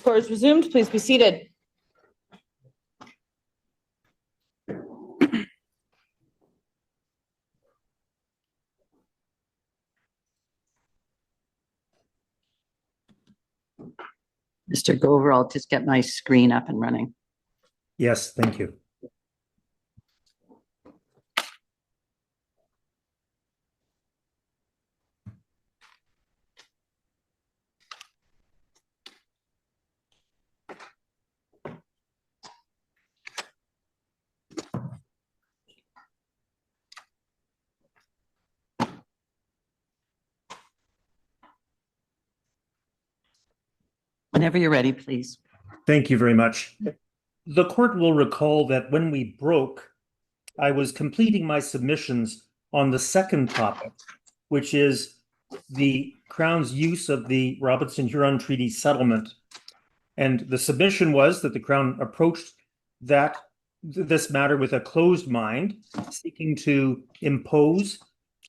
court is resumed. Please be seated. Mr. Gover, I'll just get my screen up and running. Yes, thank you. Whenever you're ready, please. Thank you very much. The court will recall that when we broke, I was completing my submissions on the second topic, which is the Crown's use of the Robinson-Huron Treaty settlement. And the submission was that the Crown approached this matter with a closed mind, seeking to impose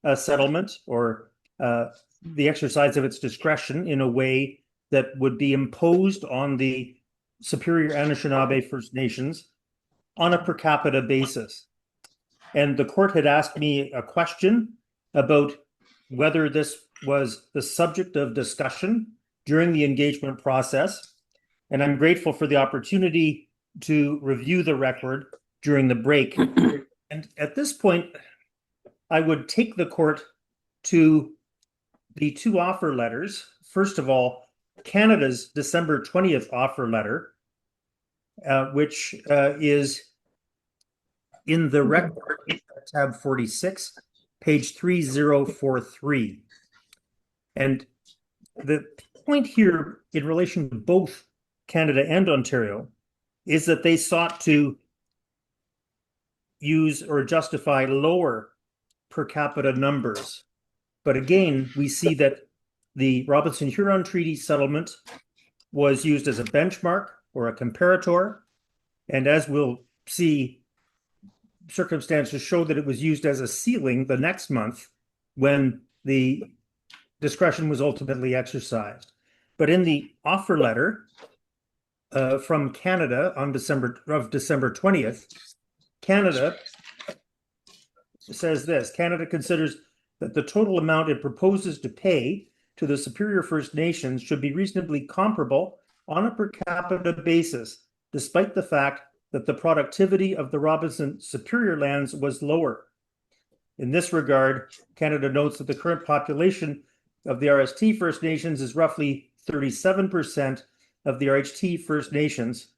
a settlement or the exercise of its discretion in a way that would be imposed on the Superior Anishnabai First Nations on a per capita basis. And the court had asked me a question about whether this was the subject of discussion during the engagement process. And I'm grateful for the opportunity to review the record during the break. And at this point, I would take the court to the two offer letters. First of all, Canada's December 20th offer letter, which is in the record, tab 46, page 3043. And the point here in relation to both Canada and Ontario is that they sought to use or justify lower per capita numbers. But again, we see that the Robinson-Huron Treaty settlement was used as a benchmark or a comparator. And as we'll see, circumstances show that it was used as a ceiling the next month when the discretion was ultimately exercised. But in the offer letter from Canada on December 20th, Canada says this: Canada considers that the total amount it proposes to pay to the Superior First Nations should be reasonably comparable on a per capita basis, despite the fact that the productivity of the Robinson Superior lands was lower. In this regard, Canada notes that the current population of the RST First Nations is roughly 37% of the RHT First Nations,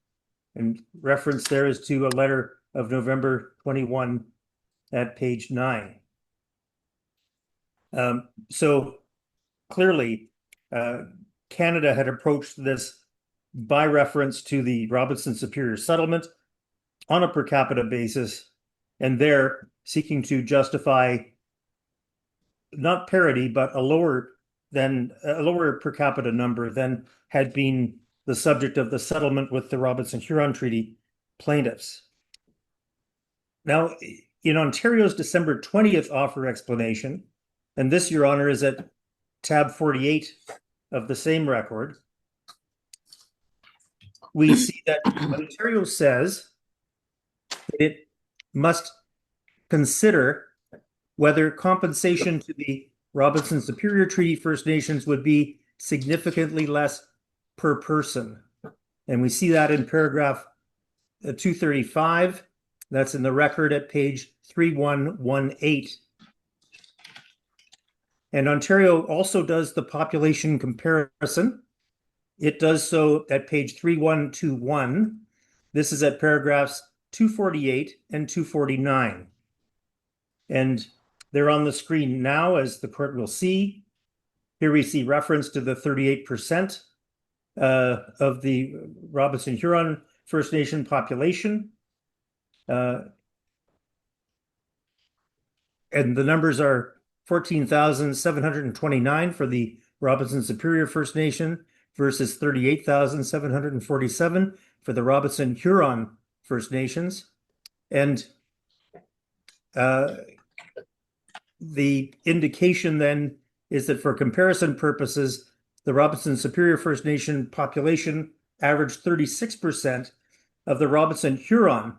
and reference there is to a letter of November 21 at page 9. So clearly, Canada had approached this by reference to the Robinson Superior settlement on a per capita basis, and they're seeking to justify not parity, but a lower per capita number than had been the subject of the settlement with the Robinson-Huron Treaty plaintiffs. Now, in Ontario's December 20th offer explanation, and this, Your Honor, is at tab 48 of the same record, we see that Ontario says it must consider whether compensation to the Robinson Superior Treaty First Nations would be significantly less per person. And we see that in paragraph 235. That's in the record at page 3118. And Ontario also does the population comparison. It does so at page 3121. This is at paragraphs 248 and 249. And they're on the screen now, as the court will see. Here we see reference to the 38% of the Robinson-Huron First Nation population. And the numbers are 14,729 for the Robinson Superior First Nation versus 38,747 for the Robinson-Huron First Nations. And the indication then is that for comparison purposes, the Robinson Superior First Nation population averaged 36% of the Robinson Huron.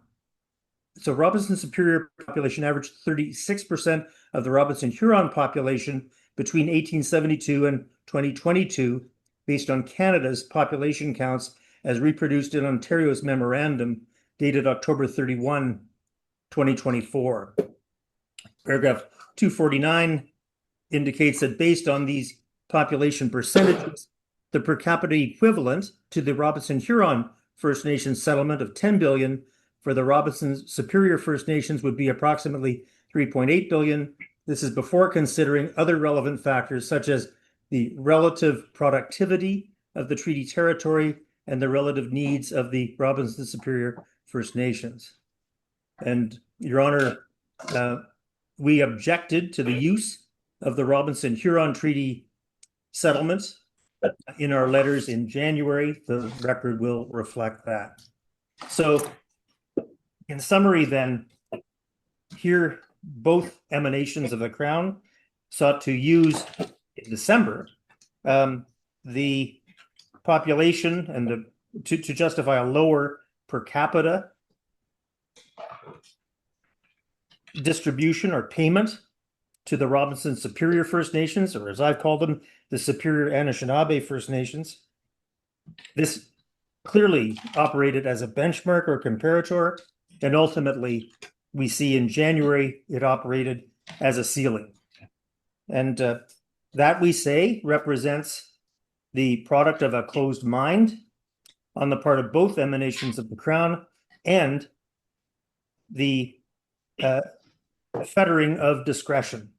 So Robinson Superior population averaged 36% of the Robinson Huron population between 1872 and 2022, based on Canada's population counts as reproduced in Ontario's memorandum dated October 31, 2024. Paragraph 249 indicates that based on these population percentages, the per capita equivalent to the Robinson Huron First Nations settlement of 10 billion for the Robinson Superior First Nations would be approximately 3.8 billion. This is before considering other relevant factors such as the relative productivity of the treaty territory and the relative needs of the Robinson Superior First Nations. And Your Honor, we objected to the use of the Robinson Huron Treaty settlements in our letters in January. The record will reflect that. So in summary then, here both emanations of the Crown sought to use in December the population and to justify a lower per capita distribution or payment to the Robinson Superior First Nations, or as I've called them, the Superior Anishnabai First Nations. This clearly operated as a benchmark or comparator, and ultimately we see in January it operated as a ceiling. And that, we say, represents the product of a closed mind on the part of both emanations of the Crown and the fettering of discretion.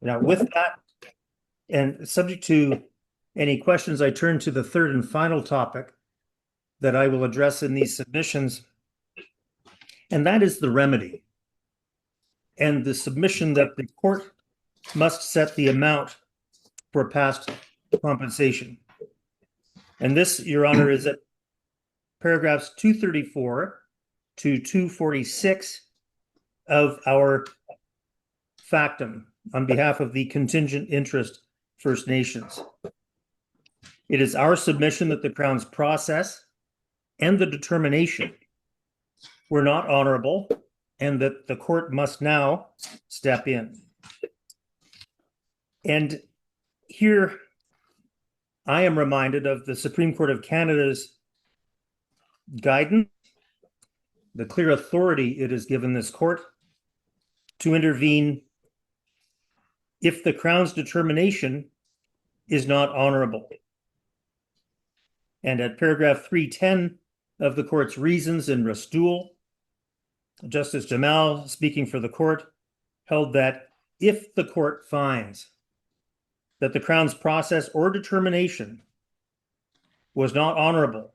Now, with that, and subject to any questions, I turn to the third and final topic that I will address in these submissions, and that is the remedy and the submission that the court must set the amount for past compensation. And this, Your Honor, is at paragraphs 234 to 246 of our factum on behalf of the Contingent Interest First Nations. It is our submission that the Crown's process and the determination were not honorable, and that the court must now step in. And here I am reminded of the Supreme Court of Canada's guidance, the clear authority it has given this court to intervene if the Crown's determination is not honorable. And at paragraph 310 of the court's reasons in Rastool, Justice Jamal, speaking for the court, held that if the court finds that the Crown's process or determination was not honorable,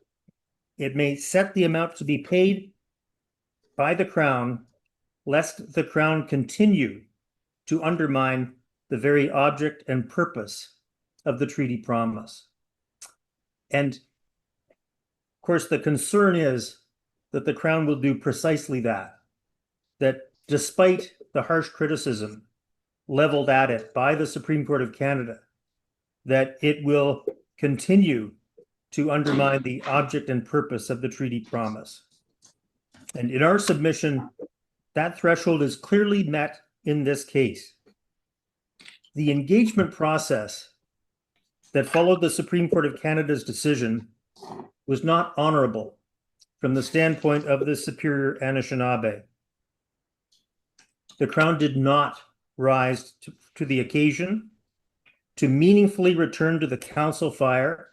it may set the amount to be paid by the Crown, lest the Crown continue to undermine the very object and purpose of the treaty promise. And of course, the concern is that the Crown will do precisely that despite the harsh criticism leveled at it by the Supreme Court of Canada, that it will continue to undermine the object and purpose of the treaty promise. And in our submission, that threshold is clearly met in this case. The engagement process that followed the Supreme Court of Canada's decision was not honorable from the standpoint of the Superior Anishinaabe. The Crown did not rise to the occasion to meaningfully return to the council fire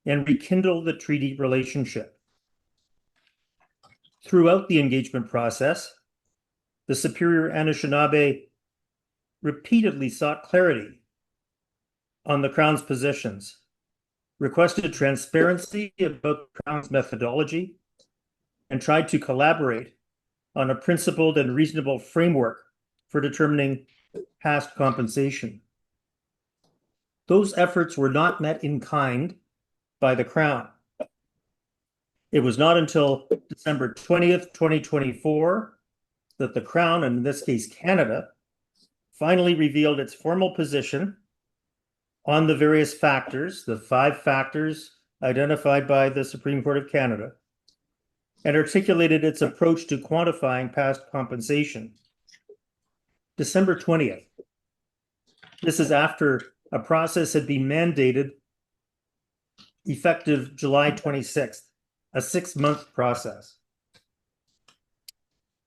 and rekindle the treaty relationship. Throughout the engagement process, the Superior Anishinaabe repeatedly sought clarity on the Crown's positions, requested transparency about the Crown's methodology, and tried to collaborate on a principled and reasonable framework for determining past compensation. Those efforts were not met in kind by the Crown. It was not until December 20th, 2024, that the Crown, and in this case Canada, finally revealed its formal position on the various factors, the 5 factors identified by the Supreme Court of Canada and articulated its approach to quantifying past compensation. December 20th. This is after a process had been mandated effective July 26th, a 6-month process.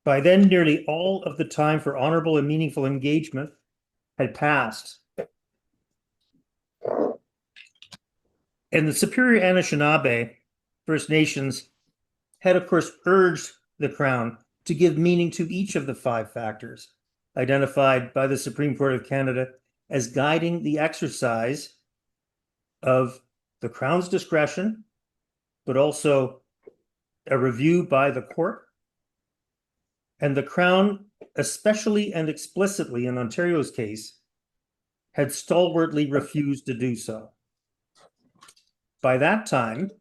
By then, nearly all of the time for honorable and meaningful engagement had passed. And the Superior Anishnabai First Nations had, of course, urged the Crown to give meaning to each of the 5 factors identified by the Supreme Court of Canada as guiding the exercise of the Crown's discretion, but also a review by the court. And the Crown, especially and explicitly in Ontario's case, had stalwartly refused to do so. By that time,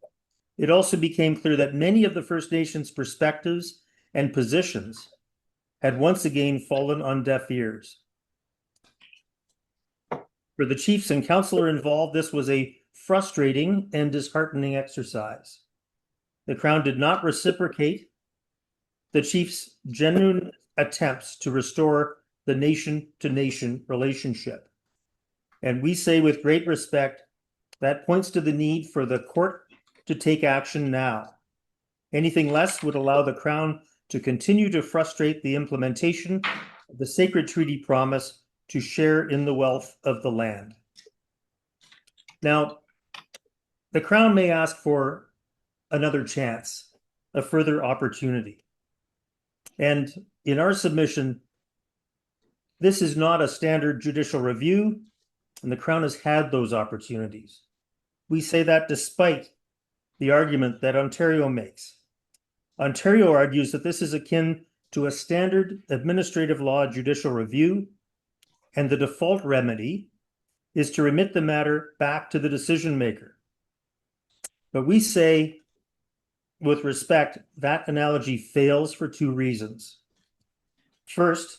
it also became clear that many of the First Nations' perspectives and positions had once again fallen on deaf ears. For the chiefs and councillor involved, this was a frustrating and disheartening exercise. The Crown did not reciprocate the chiefs' genuine attempts to restore the nation-to-nation relationship. And we say with great respect, that points to the need for the court to take action now. Anything less would allow the Crown to continue to frustrate the implementation of the sacred treaty promise to share in the wealth of the land. Now, the Crown may ask for another chance, a further opportunity. And in our submission, this is not a standard judicial review, and the Crown has had those opportunities. We say that despite the argument that Ontario makes. Ontario argues that this is akin to a standard administrative law judicial review, and the default remedy is to remit the matter back to the decision maker. But we say, with respect, that analogy fails for 2 reasons. First,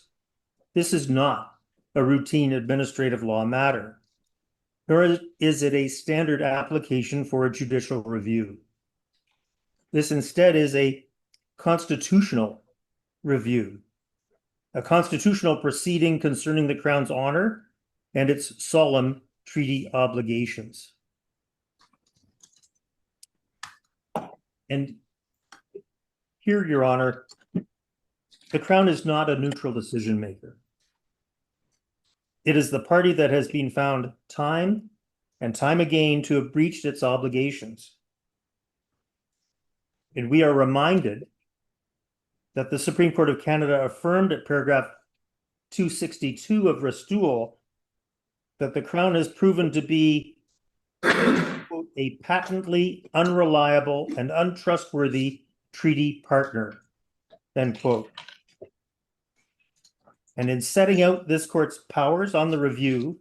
this is not a routine administrative law matter, nor is it a standard application for a judicial review. This instead is a constitutional review, a constitutional proceeding concerning the Crown's honor and its solemn treaty obligations. And here, Your Honor, the Crown is not a neutral decision maker. It is the party that has been found time and time again to have breached its obligations. And we are reminded that the Supreme Court of Canada affirmed at paragraph 262 of Restool that the Crown has proven to be a patently unreliable and untrustworthy treaty partner, end quote. And in setting out this court's powers on the review,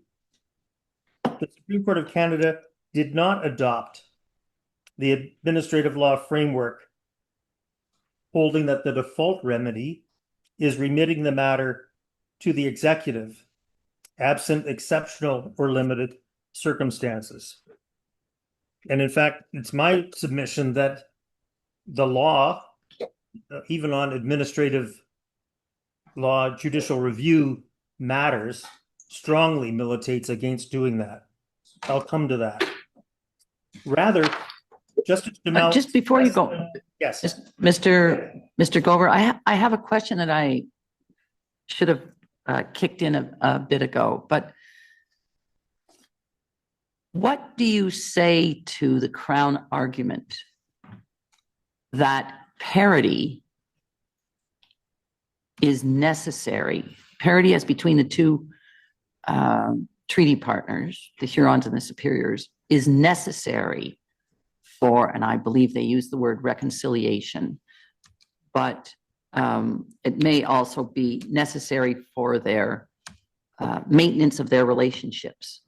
the Supreme Court of Canada did not adopt the administrative law framework holding that the default remedy is remitting the matter to the executive, absent exceptional or limited circumstances. And in fact, it's my submission that the law, even on administrative law, judicial review matters, strongly militates against doing that. I'll come to that. Rather, Justice Jamel, Just before you go, yes, Mr. Gover, I have a question that I should have kicked in a bit ago, but what do you say to the Crown argument that parity is necessary, parity as between the 2 treaty partners, the Hurons and the Superiors, is necessary for, and I believe they use the word reconciliation, but it may also be necessary for their maintenance of their relationships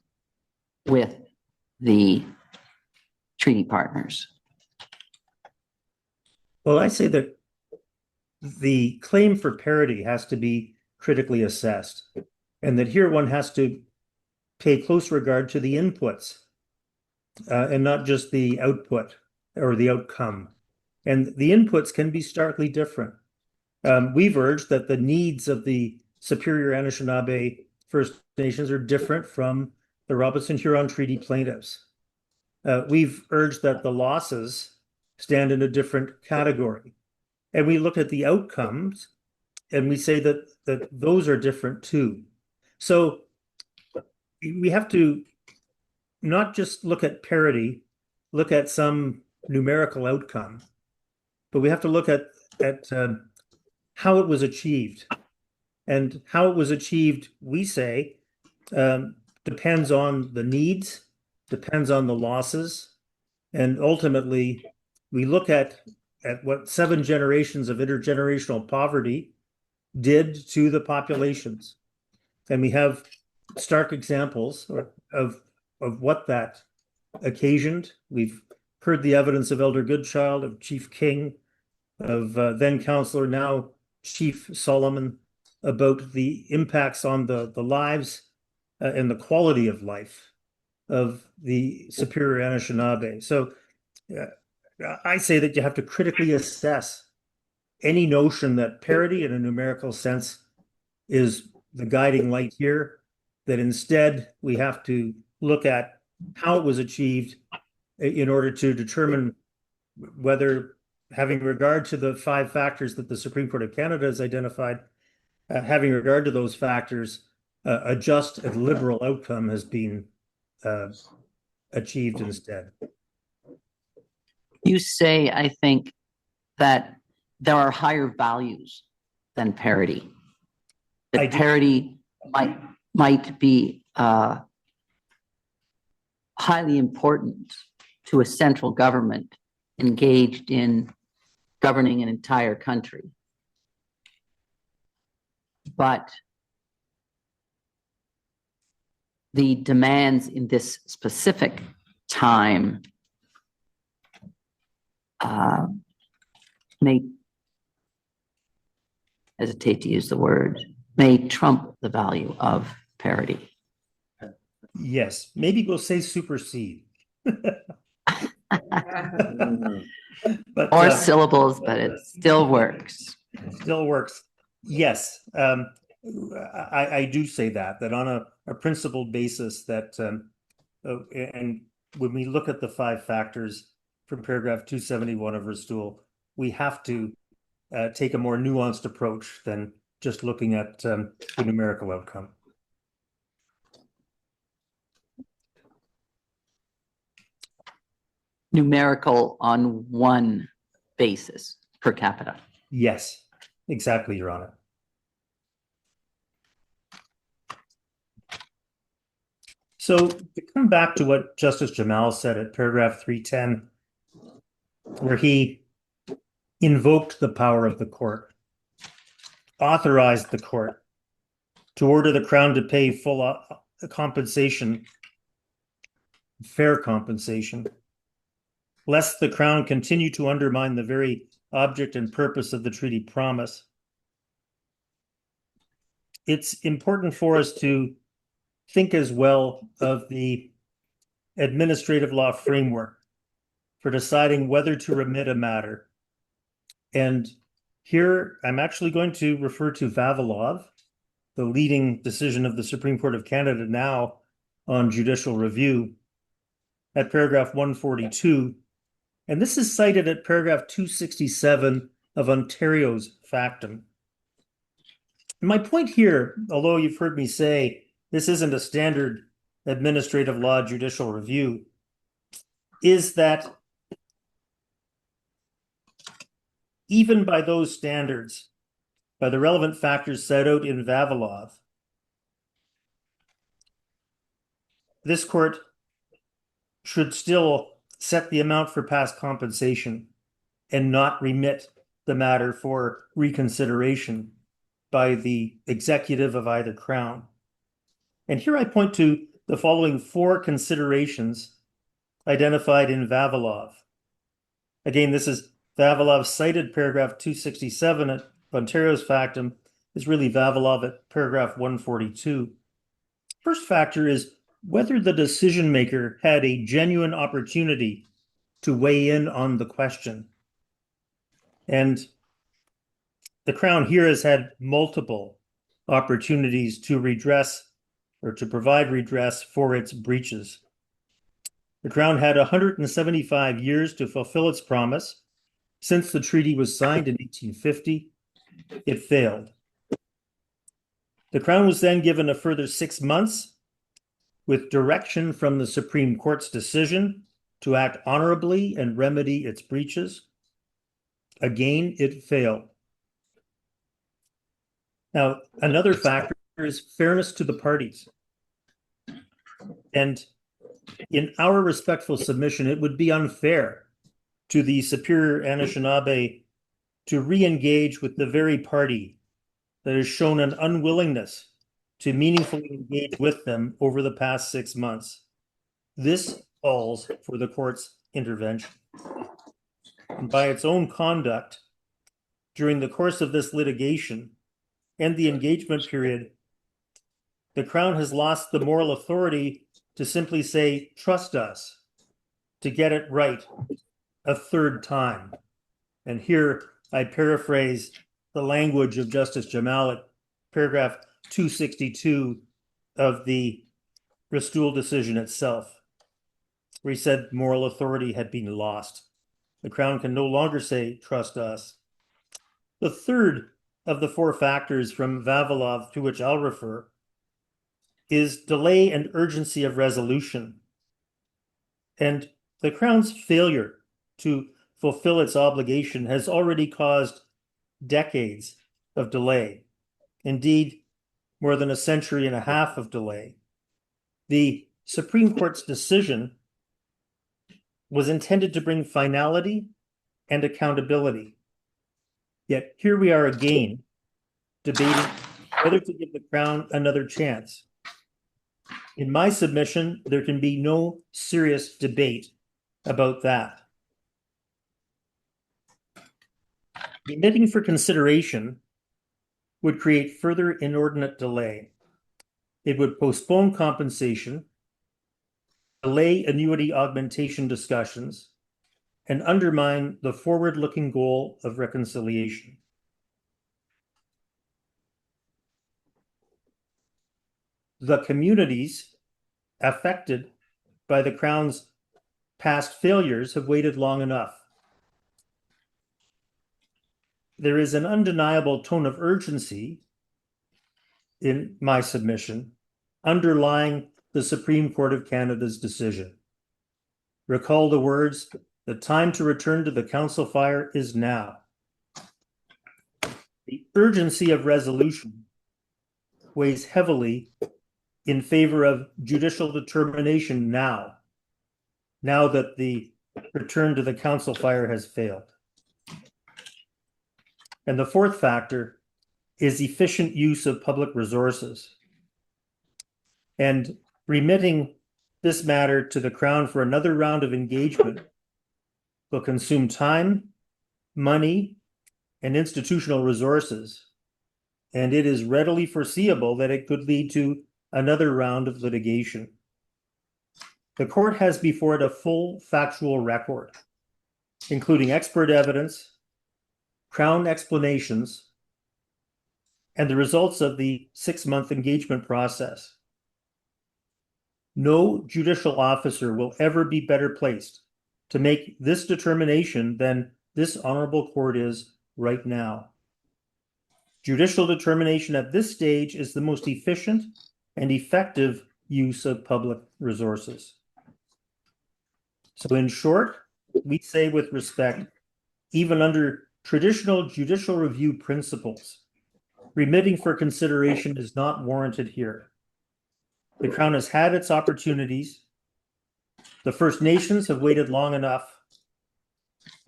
with the treaty partners? well, I say that the claim for parity has to be critically assessed, and that here one has to pay close regard to the inputs and not just the output or the outcome. And the inputs can be starkly different. We've urged that the needs of the Superior Anishinaabe First Nations are different from the Robinson-Huron Treaty plaintiffs. We've urged that the losses stand in a different category. And we look at the outcomes and we say that those are different too. So we have to not just look at parity, look at some numerical outcome, but we have to look at how it was achieved. And how it was achieved, we say, depends on the needs, depends on the losses, and ultimately, we look at what 7 generations of intergenerational poverty did to the populations. And we have stark examples of what that occasioned. We've heard the evidence of Elder Goodchild, of Chief King, of then Counselor, now Chief Solomon, about the impacts on the lives and the quality of life of the Superior Anishinaabe. So I say that you have to critically assess any notion that parity in a numerical sense is the guiding light here, that instead we have to look at how it was achieved in order to determine whether, having regard to the 5 factors that the Supreme Court of Canada has identified, having regard to those factors, a just and liberal outcome has been achieved instead. You say, I think, that there are higher values than parity. That parity might be highly important to a central government engaged in governing an entire country. But the demands in this specific time may hesitate to use the word, may trump the value of parity. Yes, maybe we'll say supersede. But, More syllables, but it still works. Still works. Yes, I do say that on a principled basis that, and when we look at the 5 factors from paragraph 271 of Ristool, we have to take a more nuanced approach than just looking at the numerical outcome. Numerical on one basis per capita. Yes, exactly, Your Honor. So to come back to what Justice Jamal said at paragraph 310, where he invoked the power of the court, authorized the court to order the Crown to pay full compensation, fair compensation, lest the Crown continue to undermine the very object and purpose of the treaty promise. It's important for us to think as well of the administrative law framework for deciding whether to remit a matter. And here I'm actually going to refer to Vavilov, the leading decision of the Supreme Court of Canada now on judicial review, at paragraph 142. And this is cited at paragraph 267 of Ontario's factum. My point here, although you've heard me say this isn't a standard administrative law judicial review, is that even by those standards, by the relevant factors set out in Vavilov, this court should still set the amount for past compensation and not remit the matter for reconsideration by the executive of either Crown. And here I point to the following 4 considerations identified in Vavilov. Again, this is Vavilov cited paragraph 267 at Ontario's factum. Is really Vavilov at paragraph 142. First factor is whether the decision maker had a genuine opportunity to weigh in on the question. And the Crown here has had multiple opportunities to redress or to provide redress for its breaches. The Crown had 175 years to fulfill its promise. Since the treaty was signed in 1850, it failed. The Crown was then given a further 6 months with direction from the Supreme Court's decision to act honorably and remedy its breaches. Again, it failed. Now, another factor is fairness to the parties. And in our respectful submission, it would be unfair to the Superior Anishnabai to re-engage with the very party that has shown an unwillingness to meaningfully engage with them over the past 6 months. This calls for the court's intervention. And by its own conduct, during the course of this litigation and the engagement period, the Crown has lost the moral authority to simply say, trust us, to get it right a third time. And here I paraphrase the language of Justice Jamal at paragraph 262 of the Ristoul decision itself, where he said moral authority had been lost. The Crown can no longer say, trust us. The third of the four factors from Vavilov to which I'll refer is delay and urgency of resolution. And the Crown's failure to fulfill its obligation has already caused decades of delay. Indeed, more than a century and a half of delay. The Supreme Court's decision was intended to bring finality and accountability. Yet here we are again, debating whether to give the Crown another chance. In my submission, there can be no serious debate about that. Remitting for consideration would create further inordinate delay. It would postpone compensation, delay annuity augmentation discussions, and undermine the forward-looking goal of reconciliation. The communities affected by the Crown's past failures have waited long enough. There is an undeniable tone of urgency in my submission underlying the Supreme Court of Canada's decision. Recall the words, "The time to return to the council fire is now." The urgency of resolution weighs heavily in favor of judicial determination now that the return to the council fire has failed. And the fourth factor is efficient use of public resources. And remitting this matter to the Crown for another round of engagement will consume time, money, and institutional resources. And it is readily foreseeable that it could lead to another round of litigation. The court has before it a full factual record, including expert evidence, Crown explanations, and the results of the 6-month engagement process. No judicial officer will ever be better placed to make this determination than this honorable court is right now. Judicial determination at this stage is the most efficient and effective use of public resources. So in short, we say with respect, even under traditional judicial review principles, remitting for consideration is not warranted here. The Crown has had its opportunities. The First Nations have waited long enough,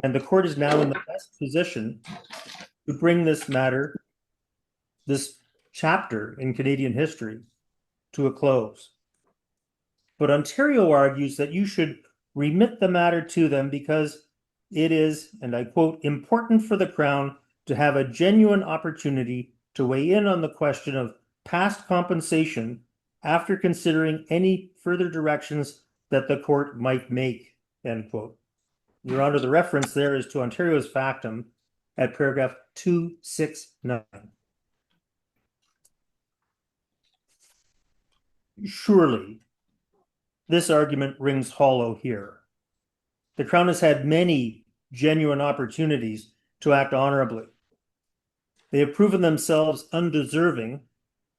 and the court is now in the best position to bring this matter, this chapter in Canadian history, to a close. But Ontario argues that you should remit the matter to them because it is, and I quote, important for the Crown to have a genuine opportunity to weigh in on the question of past compensation after considering any further directions that the court might make, end quote. Your Honor, the reference there is to Ontario's factum at paragraph 269. Surely, this argument rings hollow here. The Crown has had many genuine opportunities to act honorably. They have proven themselves undeserving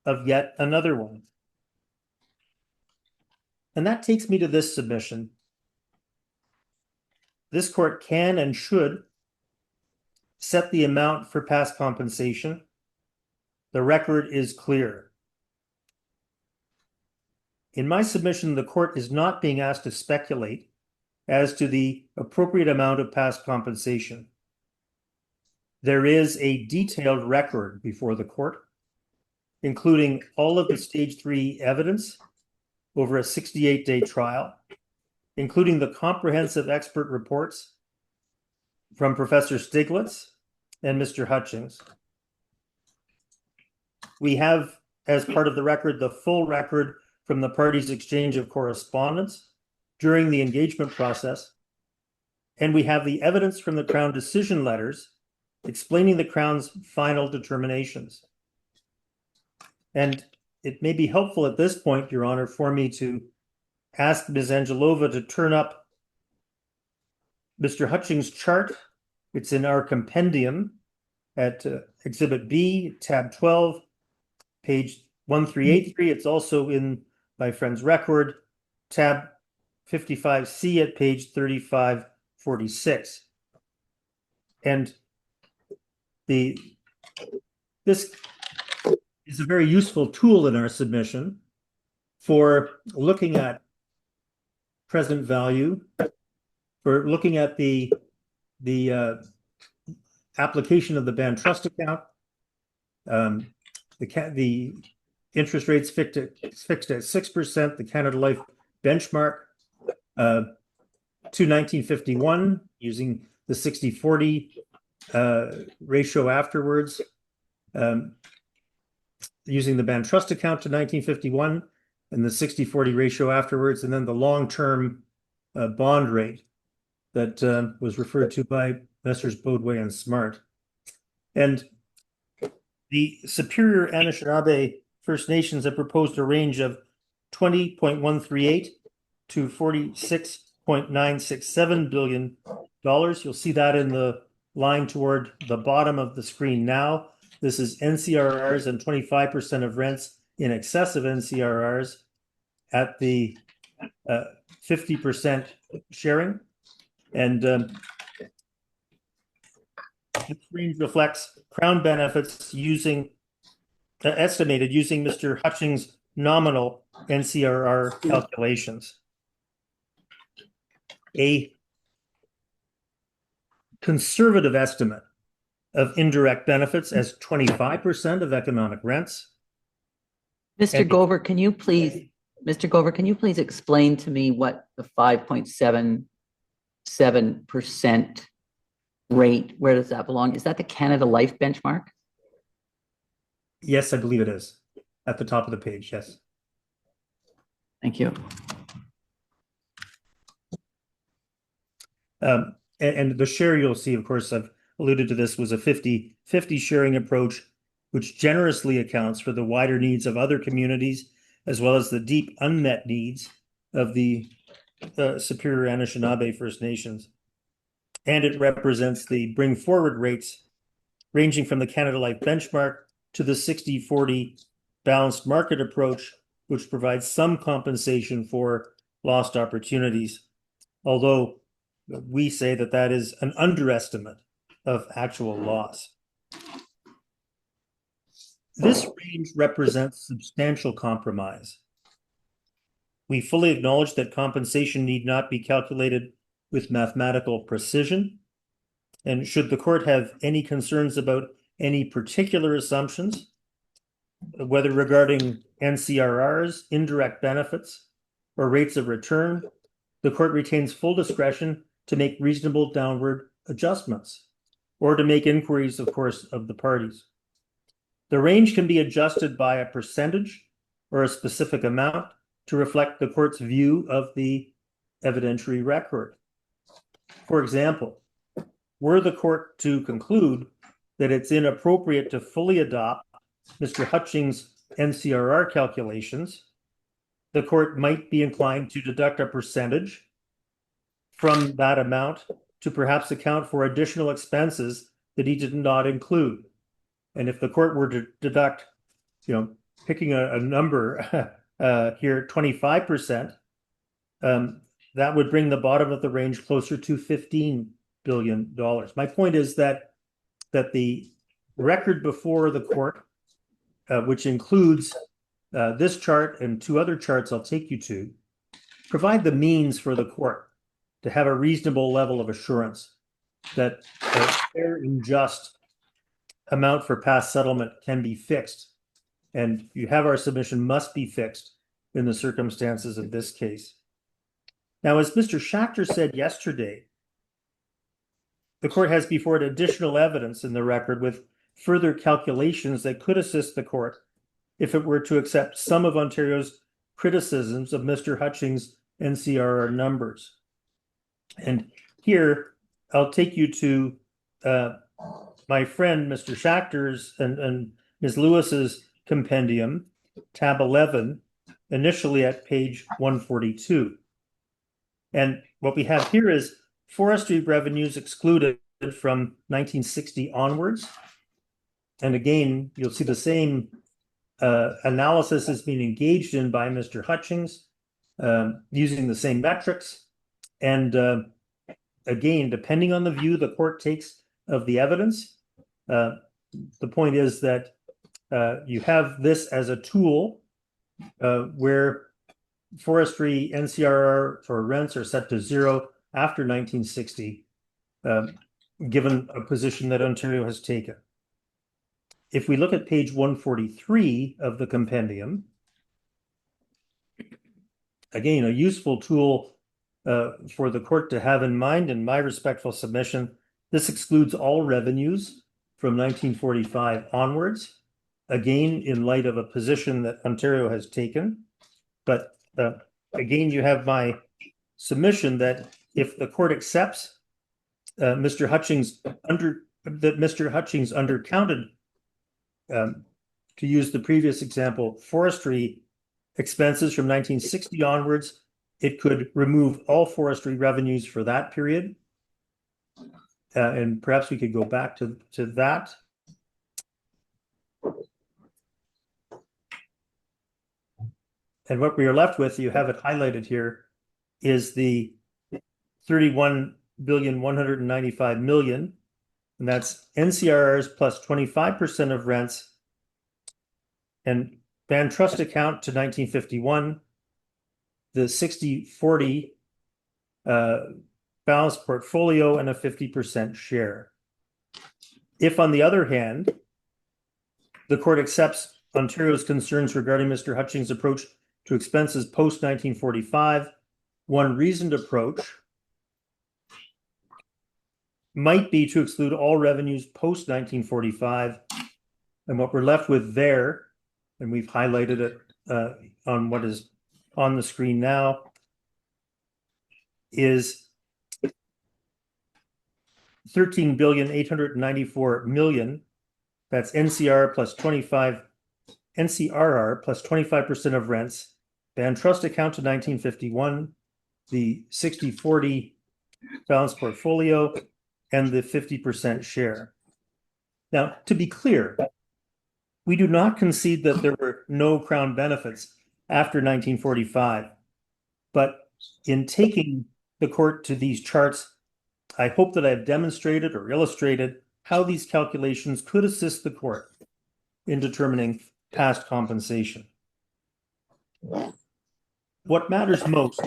of yet another one. And that takes me to this submission. This court can and should set the amount for past compensation. The record is clear. In my submission, the court is not being asked to speculate as to the appropriate amount of past compensation. There is a detailed record before the court, including all of the stage 3 evidence over a 68-day trial, including the comprehensive expert reports from Professor Stiglitz and Mr. Hutchings. We have, as part of the record, the full record from the parties' exchange of correspondence during the engagement process, and we have the evidence from the Crown decision letters explaining the Crown's final determinations. And it may be helpful at this point, Your Honor, for me to ask Ms. Angelova to turn up Mr. Hutchings' chart. It's in our compendium at Exhibit B, tab 12, page 1383. It's also in my friend's record, tab 55C at page 3546. And this is a very useful tool in our submission for looking at present value, for looking at the application of the band trust account, the interest rates fixed at 6%, the Canada Life benchmark to 1951 using the 60-40 ratio afterwards, using the band trust account to 1951 and the 60-40 ratio afterwards, and then the long-term bond rate that was referred to by Messrs. Bodway and Smart. And the Superior Anishnabai First Nations have proposed a range of $20.138 to $46.967 billion. You'll see that in the line toward the bottom of the screen now. This is NCRRs and 25% of rents in excess of NCRRs at the 50% sharing. And this range reflects Crown benefits estimated using Mr. Hutchings' nominal NCRR calculations. A conservative estimate of indirect benefits as 25% of economic rents. Mr. Gover, can you please explain to me what the 5.77% rate, where does that belong? Is that the Canada Life benchmark? Yes, I believe it is. At the top of the page, yes. Thank you. And the share you'll see, of course, I've alluded to this, was a 50-50 sharing approach, which generously accounts for the wider needs of other communities, as well as the deep unmet needs of the Superior Anishnabai First Nations. And it represents the bring forward rates ranging from the Canada Life benchmark to the 60-40 balanced market approach, which provides some compensation for lost opportunities, although we say that that is an underestimate of actual loss. This range represents substantial compromise. We fully acknowledge that compensation need not be calculated with mathematical precision, and should the court have any concerns about any particular assumptions, whether regarding NCRRs, indirect benefits, or rates of return, the court retains full discretion to make reasonable downward adjustments, or to make inquiries, of course, of the parties. The range can be adjusted by a percentage or a specific amount to reflect the court's view of the evidentiary record. For example, were the court to conclude that it's inappropriate to fully adopt Mr. Hutchings' NCRR calculations, the court might be inclined to deduct a percentage from that amount to perhaps account for additional expenses that he did not include. And if the court were to deduct, picking a number here, 25%, that would bring the bottom of the range closer to $15 billion. My point is that the record before the court, which includes this chart and two other charts I'll take you to, provide the means for the court to have a reasonable level of assurance that a fair and just amount for past settlement can be fixed. And you have our submission must be fixed in the circumstances of this case. Now, as Mr. Schachter said yesterday, the court has before it additional evidence in the record with further calculations that could assist the court if it were to accept some of Ontario's criticisms of Mr. Hutchings' NCRR numbers. And here, I'll take you to my friend, Mr. Schachter's and Ms. Lewis's compendium, tab 11, initially at page 142. And what we have here is forestry revenues excluded from 1960 onwards. And again, you'll see the same analysis is being engaged in by Mr. Hutchings, using the same metrics. And again, depending on the view the court takes of the evidence, the point is that you have this as a tool where forestry NCRR for rents are set to zero after 1960, given a position that Ontario has taken. If we look at page 143 of the compendium, again, a useful tool for the court to have in mind, in my respectful submission, this excludes all revenues from 1945 onwards, again, in light of a position that Ontario has taken. But again, you have my submission that if the court accepts Mr. Hutchings undercounted, to use the previous example, forestry expenses from 1960 onwards, it could remove all forestry revenues for that period. And perhaps we could go back to that. And what we are left with, you have it highlighted here, is the $31.195 billion, and that's NCRRs plus 25% of rents and band trust account to 1951, the 60-40 balanced portfolio, and a 50% share. If, on the other hand, the court accepts Ontario's concerns regarding Mr. Hutchings' approach to expenses post-1945, one reasoned approach might be to exclude all revenues post-1945. And what we're left with there, and we've highlighted it on what is on the screen now, is $13.894 billion. That's NCRR plus 25% of rents, band trust account to 1951, the 60-40 balanced portfolio, and the 50% share. Now, to be clear, we do not concede that there were no Crown benefits after 1945, but in taking the court to these charts, I hope that I've demonstrated or illustrated how these calculations could assist the court in determining past compensation. What matters most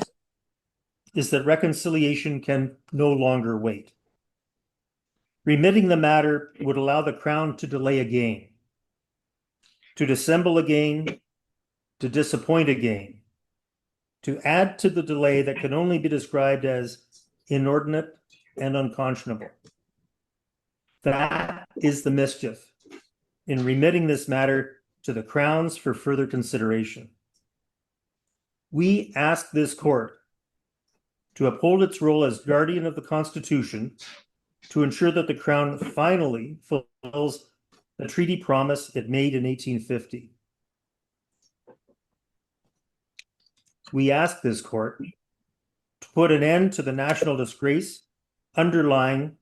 is that reconciliation can no longer wait. Remitting the matter would allow the Crown to delay again, to dissemble again, to disappoint again, to add to the delay that can only be described as inordinate and unconscionable. That is the mischief in remitting this matter to the Crowns for further consideration. We ask this court to uphold its role as guardian of the Constitution to ensure that the Crown finally fulfills the treaty promise it made in 1850. We ask this court to put an end to the national disgrace underlying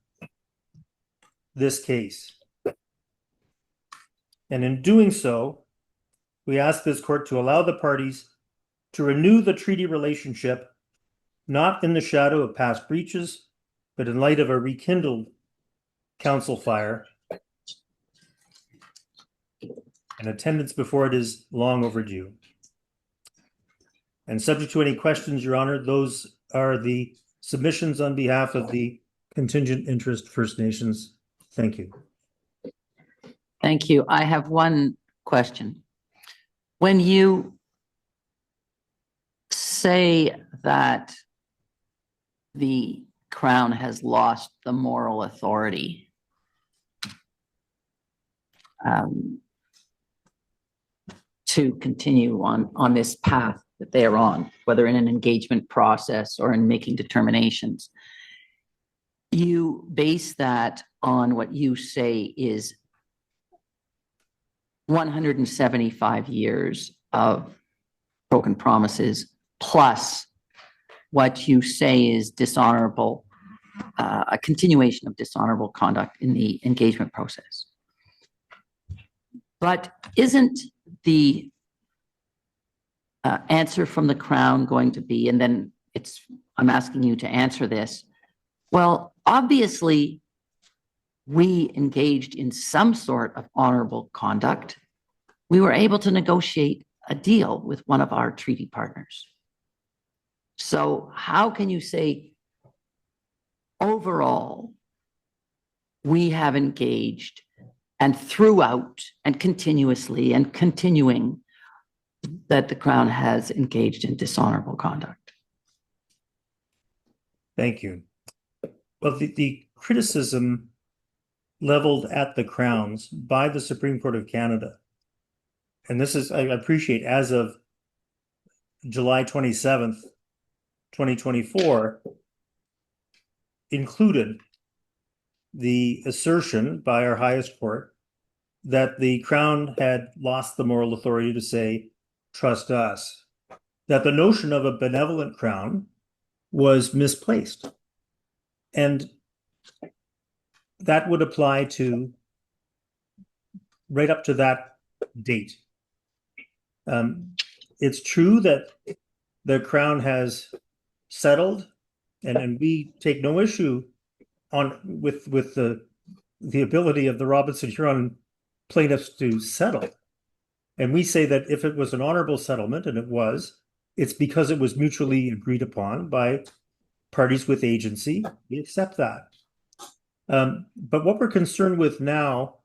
this case. And in doing so, we ask this court to allow the parties to renew the treaty relationship, not in the shadow of past breaches, but in light of a rekindled council fire. And attendance before it is long overdue. And subject to any questions, Your Honor, those are the submissions on behalf of the Contingent Interest First Nations. Thank you. Thank you. I have one question. When you say that the Crown has lost the moral authority to continue on this path that they are on, whether in an engagement process or in making determinations, you base that on what you say is 175 years of broken promises, plus what you say is dishonorable, a continuation of dishonorable conduct in the engagement process. But isn't the answer from the Crown going to be, and then I'm asking you to answer this, well, obviously, we engaged in some sort of honorable conduct. We were able to negotiate a deal with one of our treaty partners. So how can you say overall we have engaged and throughout and continuously and continuing that the Crown has engaged in dishonorable conduct? Thank you. Well, the criticism leveled at the Crowns by the Supreme Court of Canada, and this is, I appreciate, as of July 27th, 2024, included the assertion by our highest court that the Crown had lost the moral authority to say, trust us, that the notion of a benevolent Crown was misplaced. And that would apply to right up to that date. It's true that the Crown has settled, and we take no issue with the ability of the Robinson-Huron plaintiffs to settle. And we say that if it was an honorable settlement, and it was, it's because it was mutually agreed upon by parties with agency. We accept that. But what we're concerned with now,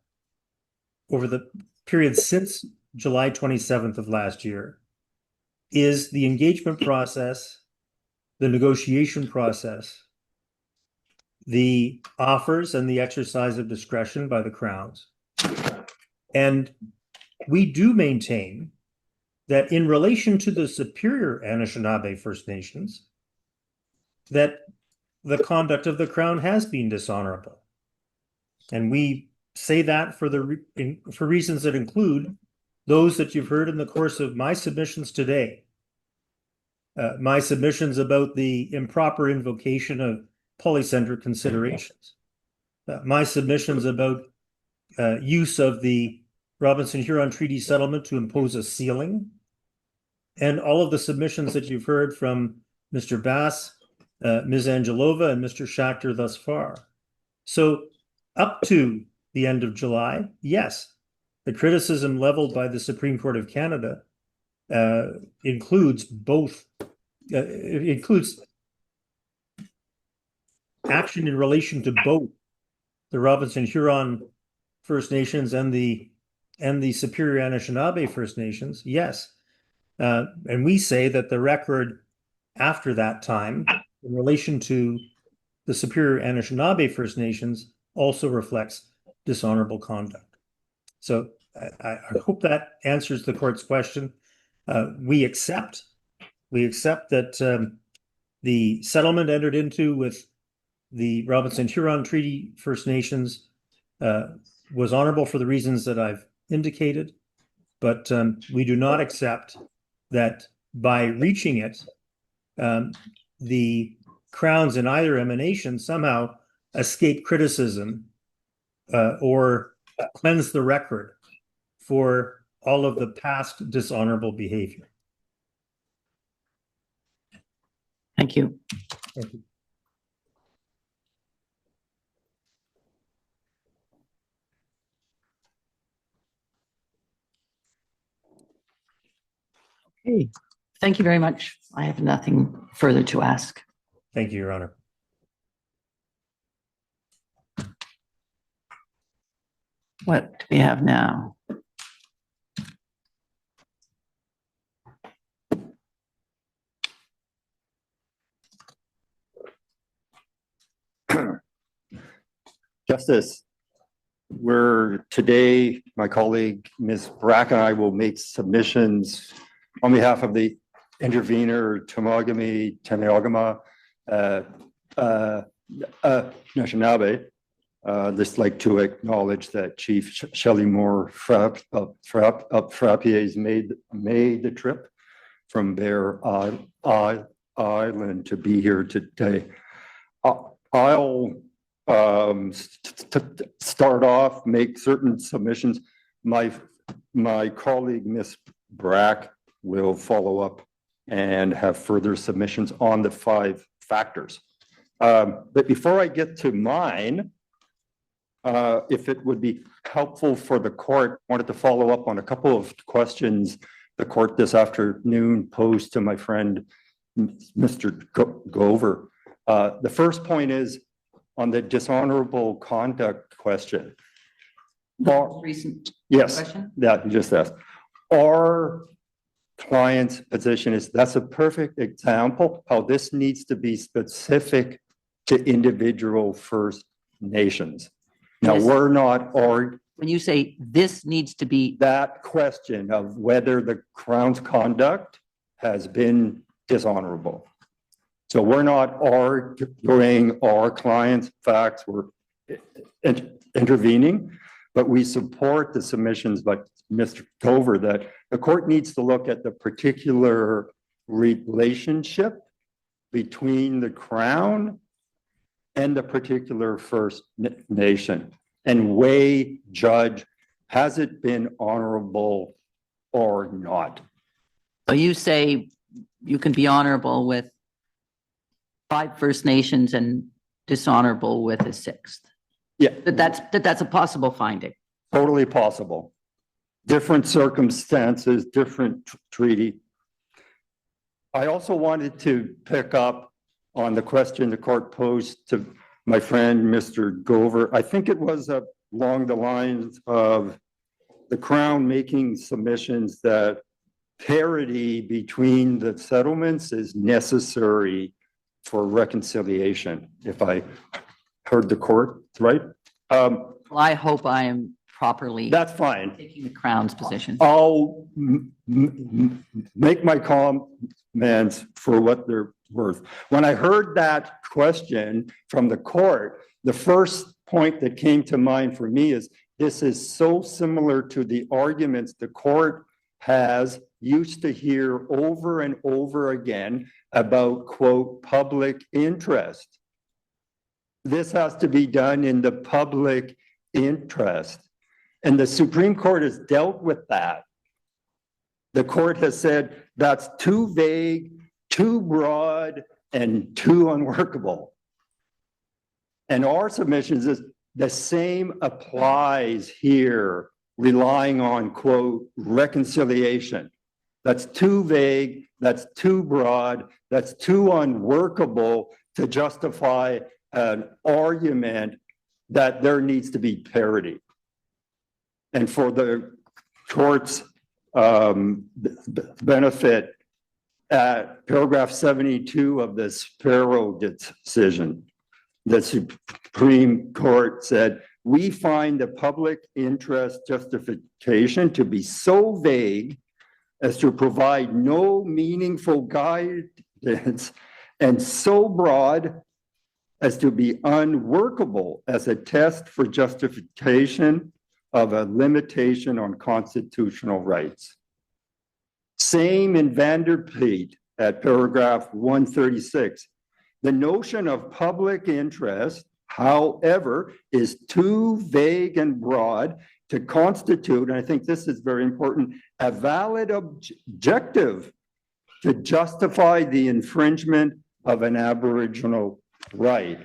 over the period since July 27th of last year, is the engagement process, the negotiation process, the offers and the exercise of discretion by the Crowns. And we do maintain that in relation to the superior Anishnabai First Nations, that the conduct of the Crown has been dishonorable. And we say that for reasons that include those that you've heard in the course of my submissions today. My submissions about the improper invocation of polycentric considerations. My submissions about use of the Robinson-Huron Treaty Settlement to impose a ceiling. And all of the submissions that you've heard from Mr. Bass, Ms. Angelova, and Mr. Schachter thus far. So up to the end of July, yes, the criticism leveled by the Supreme Court of Canada includes action in relation to both the Robinson-Huron First Nations and the Superior Anishinaabe First Nations, yes. And we say that the record after that time in relation to the Superior Anishinaabe First Nations also reflects dishonorable conduct. So I hope that answers the court's question. We accept that the settlement entered into with the Robinson-Huron Treaty First Nations was honorable for the reasons that I've indicated, but we do not accept that by reaching it, the Crowns in either emanation somehow escape criticism or cleanse the record for all of the past dishonorable behavior. Thank you. Thank you. Okay. Thank you very much. I have nothing further to ask. Thank you, Your Honor. What do we have now? Justice, today, my colleague, Ms. Brack, and I will make submissions on behalf of the intervenor, Temagami, Teme-Augama, Anishnabai. Just like to acknowledge that Chief Shelley Moore Frappier made the trip from Bear Island to be here today. I'll start off, make certain submissions. My colleague, Ms. Brack, will follow up and have further submissions on the 5 factors. But before I get to mine, if it would be helpful for the court, I wanted to follow up on a couple of questions the court this afternoon posed to my friend, Mr. Gover. The first point is on the dishonorable conduct question. Recent Yes, question? that you just asked. Our client's position is that's a perfect example how this needs to be specific to individual First Nations. Now, Yes. we're not arguing When you say this needs to be, that question of whether the Crown's conduct has been dishonorable. So we're not arguing our client's facts, we're intervening, but we support the submissions by Mr. Gover that the court needs to look at the particular relationship between the Crown and the particular First Nation and weigh, judge, has it been honorable or not? so you say you can be honorable with 5 First Nations and dishonorable with a 6th. Yeah, That's a possible finding. totally possible. Different circumstances, different treaty. I also wanted to pick up on the question the court posed to my friend, Mr. Gover. I think it was along the lines of the Crown making submissions that parity between the settlements is necessary for reconciliation, if I heard the court right. Well, I hope I am properly That's fine. taking the Crown's position. I'll make my comments for what they're worth. When I heard that question from the court, the first point that came to mind for me is this is so similar to the arguments the court has used to hear over and over again about, quote, public interest. This has to be done in the public interest. And the Supreme Court has dealt with that. The court has said that's too vague, too broad, and too unworkable. And our submissions is the same applies here, relying on, quote, reconciliation. That's too vague, that's too broad, that's too unworkable to justify an argument that there needs to be parity. And for the court's benefit, at paragraph 72 of the Sparrow decision, the Supreme Court said we find the public interest justification to be so vague as to provide no meaningful guidance and so broad as to be unworkable as a test for justification of a limitation on constitutional rights. Same in Vanderpeet at paragraph 136. The notion of public interest, however, is too vague and broad to constitute, and I think this is very important, a valid objective to justify the infringement of an Aboriginal right.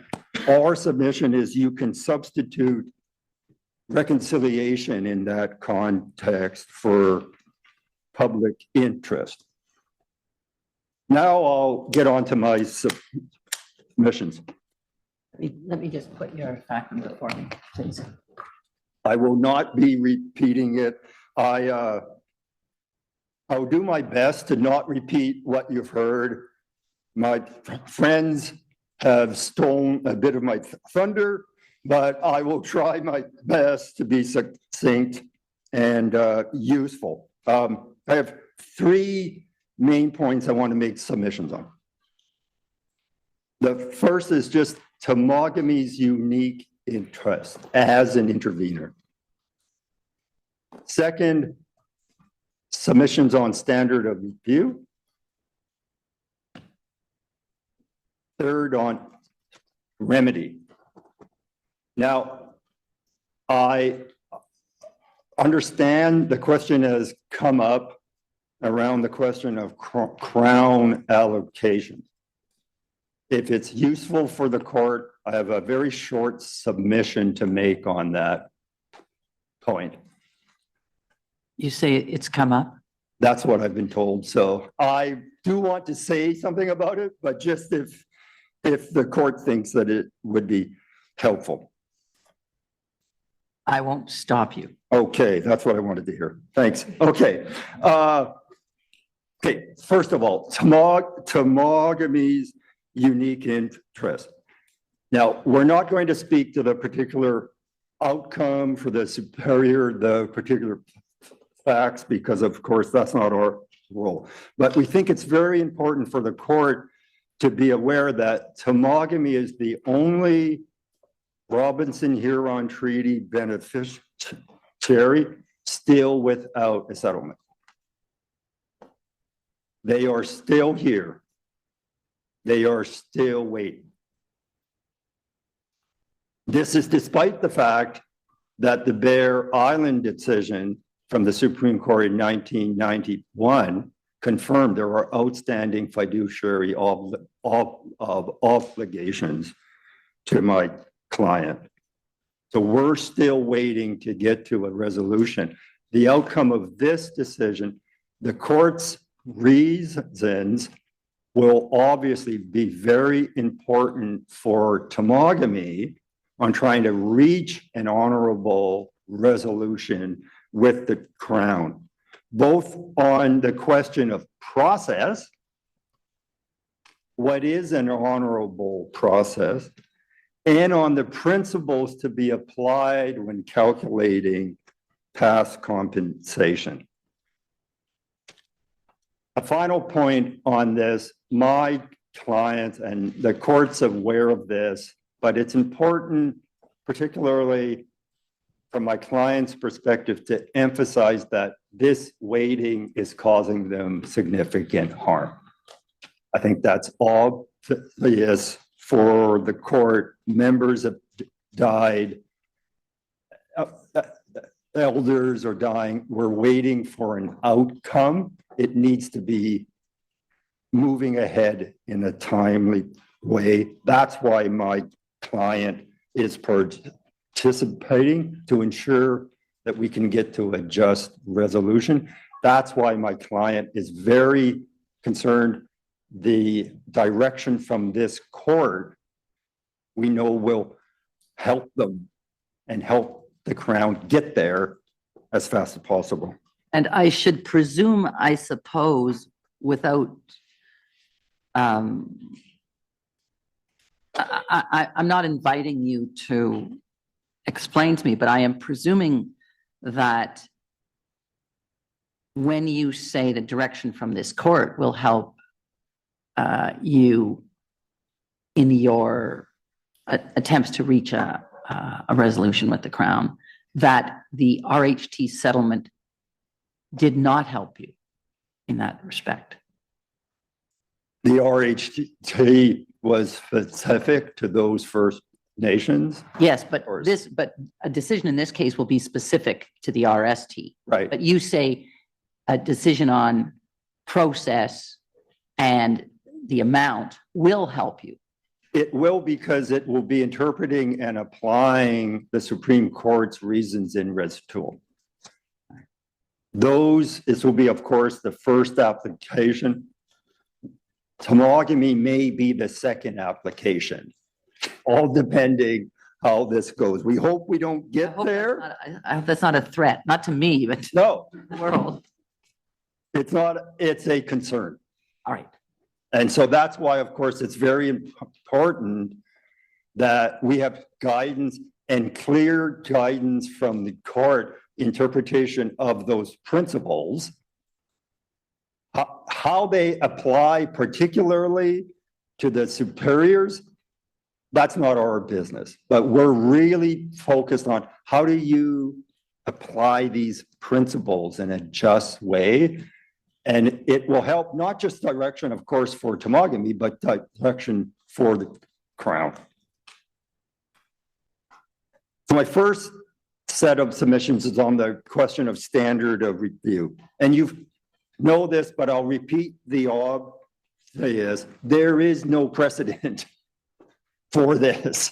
Our submission is you can substitute reconciliation in that context for public interest. Now I'll get on to my submissions. Let me just put your fact before me, please. I will not be repeating it. I'll do my best to not repeat what you've heard. My friends have stolen a bit of my thunder, but I will try my best to be succinct and useful. I have three main points I want to make submissions on. The first is just Temagami's unique interest as an intervener. Second, submissions on standard of review. Third, on remedy. Now, I understand the question has come up around the question of crown allocation. If it's useful for the court, I have a very short submission to make on that point. You say it's come up? That's what I've been told. So I do want to say something about it, but just if the court thinks that it would be helpful. I won't stop you. Okay, that's what I wanted to hear. Thanks. Okay. Okay, first of all, Temagami's unique interest. Now, we're not going to speak to the particular outcome for the superior, the particular facts, because of course that's not our role. But we think it's very important for the court to be aware that Temagami is the only Robinson-Huron Treaty beneficiary still without a settlement. They are still here. They are still waiting. This is despite the fact that the Bear Island decision from the Supreme Court in 1991 confirmed there are outstanding fiduciary obligations to my client. So we're still waiting to get to a resolution. The outcome of this decision, the court's reasons will obviously be very important for Temagami on trying to reach an honorable resolution with the Crown, both on the question of process, what is an honorable process, and on the principles to be applied when calculating past compensation. A final point on this, my clients and the court's aware of this, but it's important, particularly from my client's perspective, to emphasize that this waiting is causing them significant harm. I think that's obvious for the court. Members have died, elders are dying. We're waiting for an outcome. It needs to be moving ahead in a timely way. That's why my client is participating to ensure that we can get to a just resolution. That's why my client is very concerned. The direction from this court, we know will help them and help the Crown get there as fast as possible. And I should presume, I suppose, without, I'm not inviting you to explain to me, but I am presuming that when you say the direction from this court will help you in your attempts to reach a resolution with the Crown, that the RHT settlement did not help you in that respect. The RHT was specific to those First Nations, Yes, but a decision in this case will be specific to the RST. right? But you say a decision on process and the amount will help you. It will, because it will be interpreting and applying the Supreme Court's reasons in res tool. This will be, of course, the first application. Temagami may be the second application, all depending how this goes. We hope we don't I get hope there. I hope that's not a threat, not to me, but to No, the world. it's not, it's a concern. All right. And so that's why, of course, it's very important that we have guidance and clear guidance from the court interpretation of those principles. How they apply particularly to the superiors, that's not our business, but we're really focused on how do you apply these principles in a just way. And it will help not just direction, of course, for Temagami, but direction for the Crown. So my first set of submissions is on the question of standard of review. And you know this, but I'll repeat the obvious. There is no precedent for this.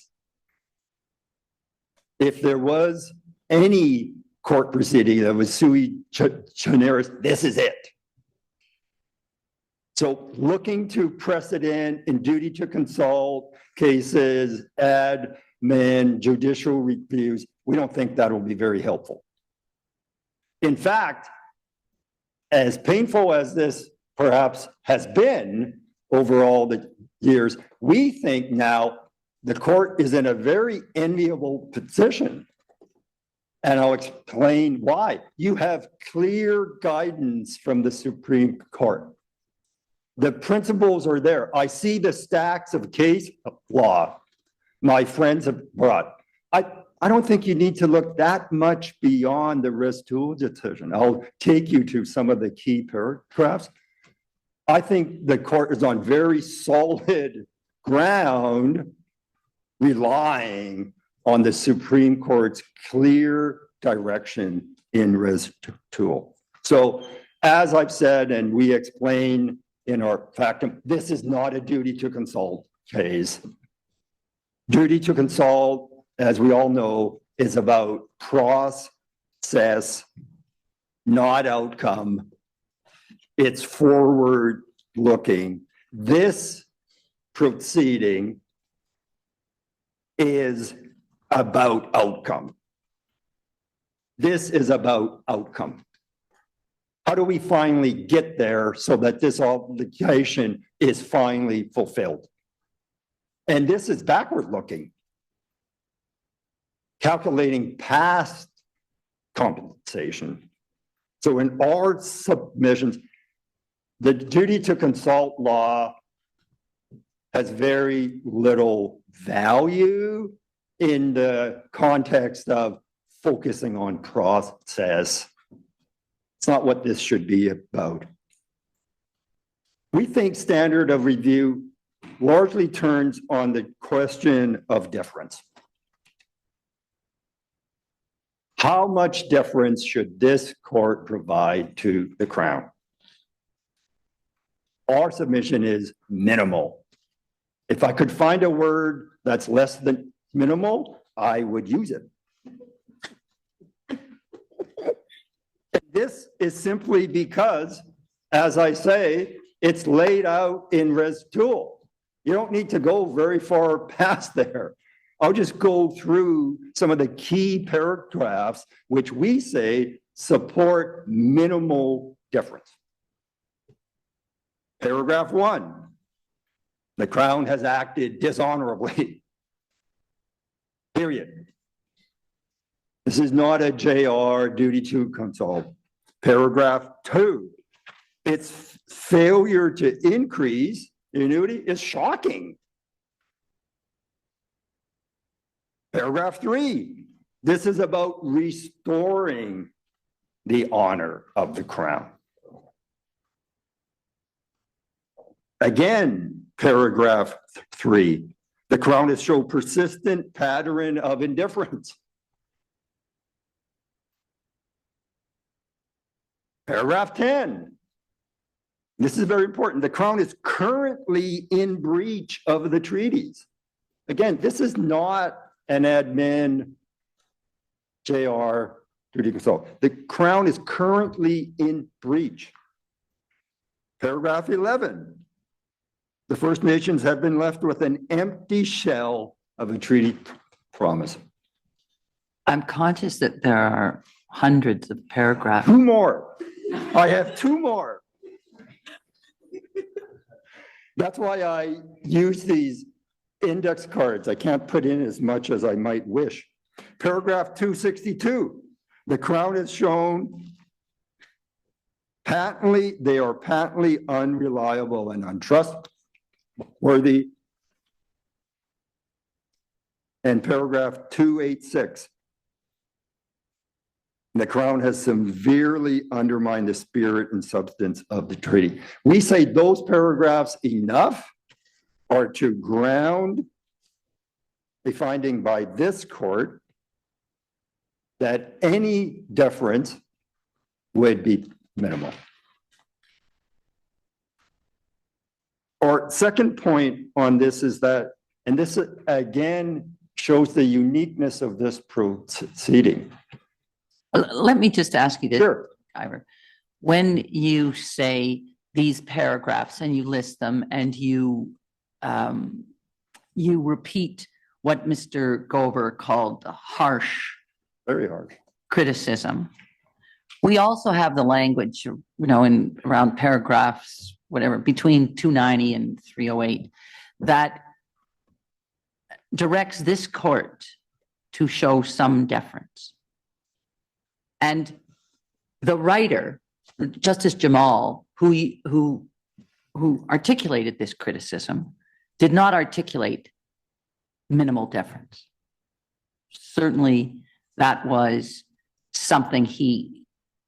If there was any court proceeding that was sui generis, this is it. So looking to precedent in duty to consult cases, admin, judicial reviews, we don't think that will be very helpful. In fact, as painful as this perhaps has been over all the years, we think now the court is in a very enviable position. And I'll explain why. You have clear guidance from the Supreme Court. The principles are there. I see the stacks of case law my friends have brought. I don't think you need to look that much beyond the res tool decision. I'll take you to some of the key paragraphs. I think the court is on very solid ground, relying on the Supreme Court's clear direction in res tool. So as I've said, and we explain in our factum, this is not a duty to consult case. Duty to consult, as we all know, is about process, not outcome. It's forward looking. This proceeding is about outcome. This is about outcome. How do we finally get there so that this obligation is finally fulfilled? And this is backward looking, calculating past compensation. So in our submissions, the duty to consult law has very little value in the context of focusing on process. It's not what this should be about. We think standard of review largely turns on the question of deference. How much deference should this court provide to the Crown? Our submission is minimal. If I could find a word that's less than minimal, I would use it. This is simply because, as I say, it's laid out in res tool. You don't need to go very far past there. I'll just go through some of the key paragraphs, which we say support minimal difference. Paragraph 1, the Crown has acted dishonorably. Period. This is not a JR duty to consult. Paragraph 2, its failure to increase the annuity is shocking. Paragraph 3, this is about restoring the honor of the crown. Again, paragraph 3, the crown has shown persistent pattern of indifference. Paragraph 10, this is very important. The crown is currently in breach of the treaties. Again, this is not an admin JR duty consult. The crown is currently in breach. Paragraph 11, the First Nations have been left with an empty shell of a treaty promise. I'm conscious that there are hundreds of paragraphs. 2 more. I have 2 more. That's why I use these index cards. I can't put in as much as I might wish. Paragraph 262, the crown has shown they are patently unreliable and untrustworthy. And paragraph 286, the crown has severely undermined the spirit and substance of the treaty. We say those paragraphs enough are to ground a finding by this court that any deference would be minimal. Our second point on this is that, and this again shows the uniqueness of this proceeding. Let me just ask you this, Sure. Ivor. When you say these paragraphs and you list them and you repeat what Mr. Gover called the harsh, Very harsh. criticism, we also have the language, in around paragraphs, whatever, between 290 and 308, that directs this court to show some deference. And the writer, Justice Jamal, who articulated this criticism, did not articulate minimal deference. Certainly, that was something he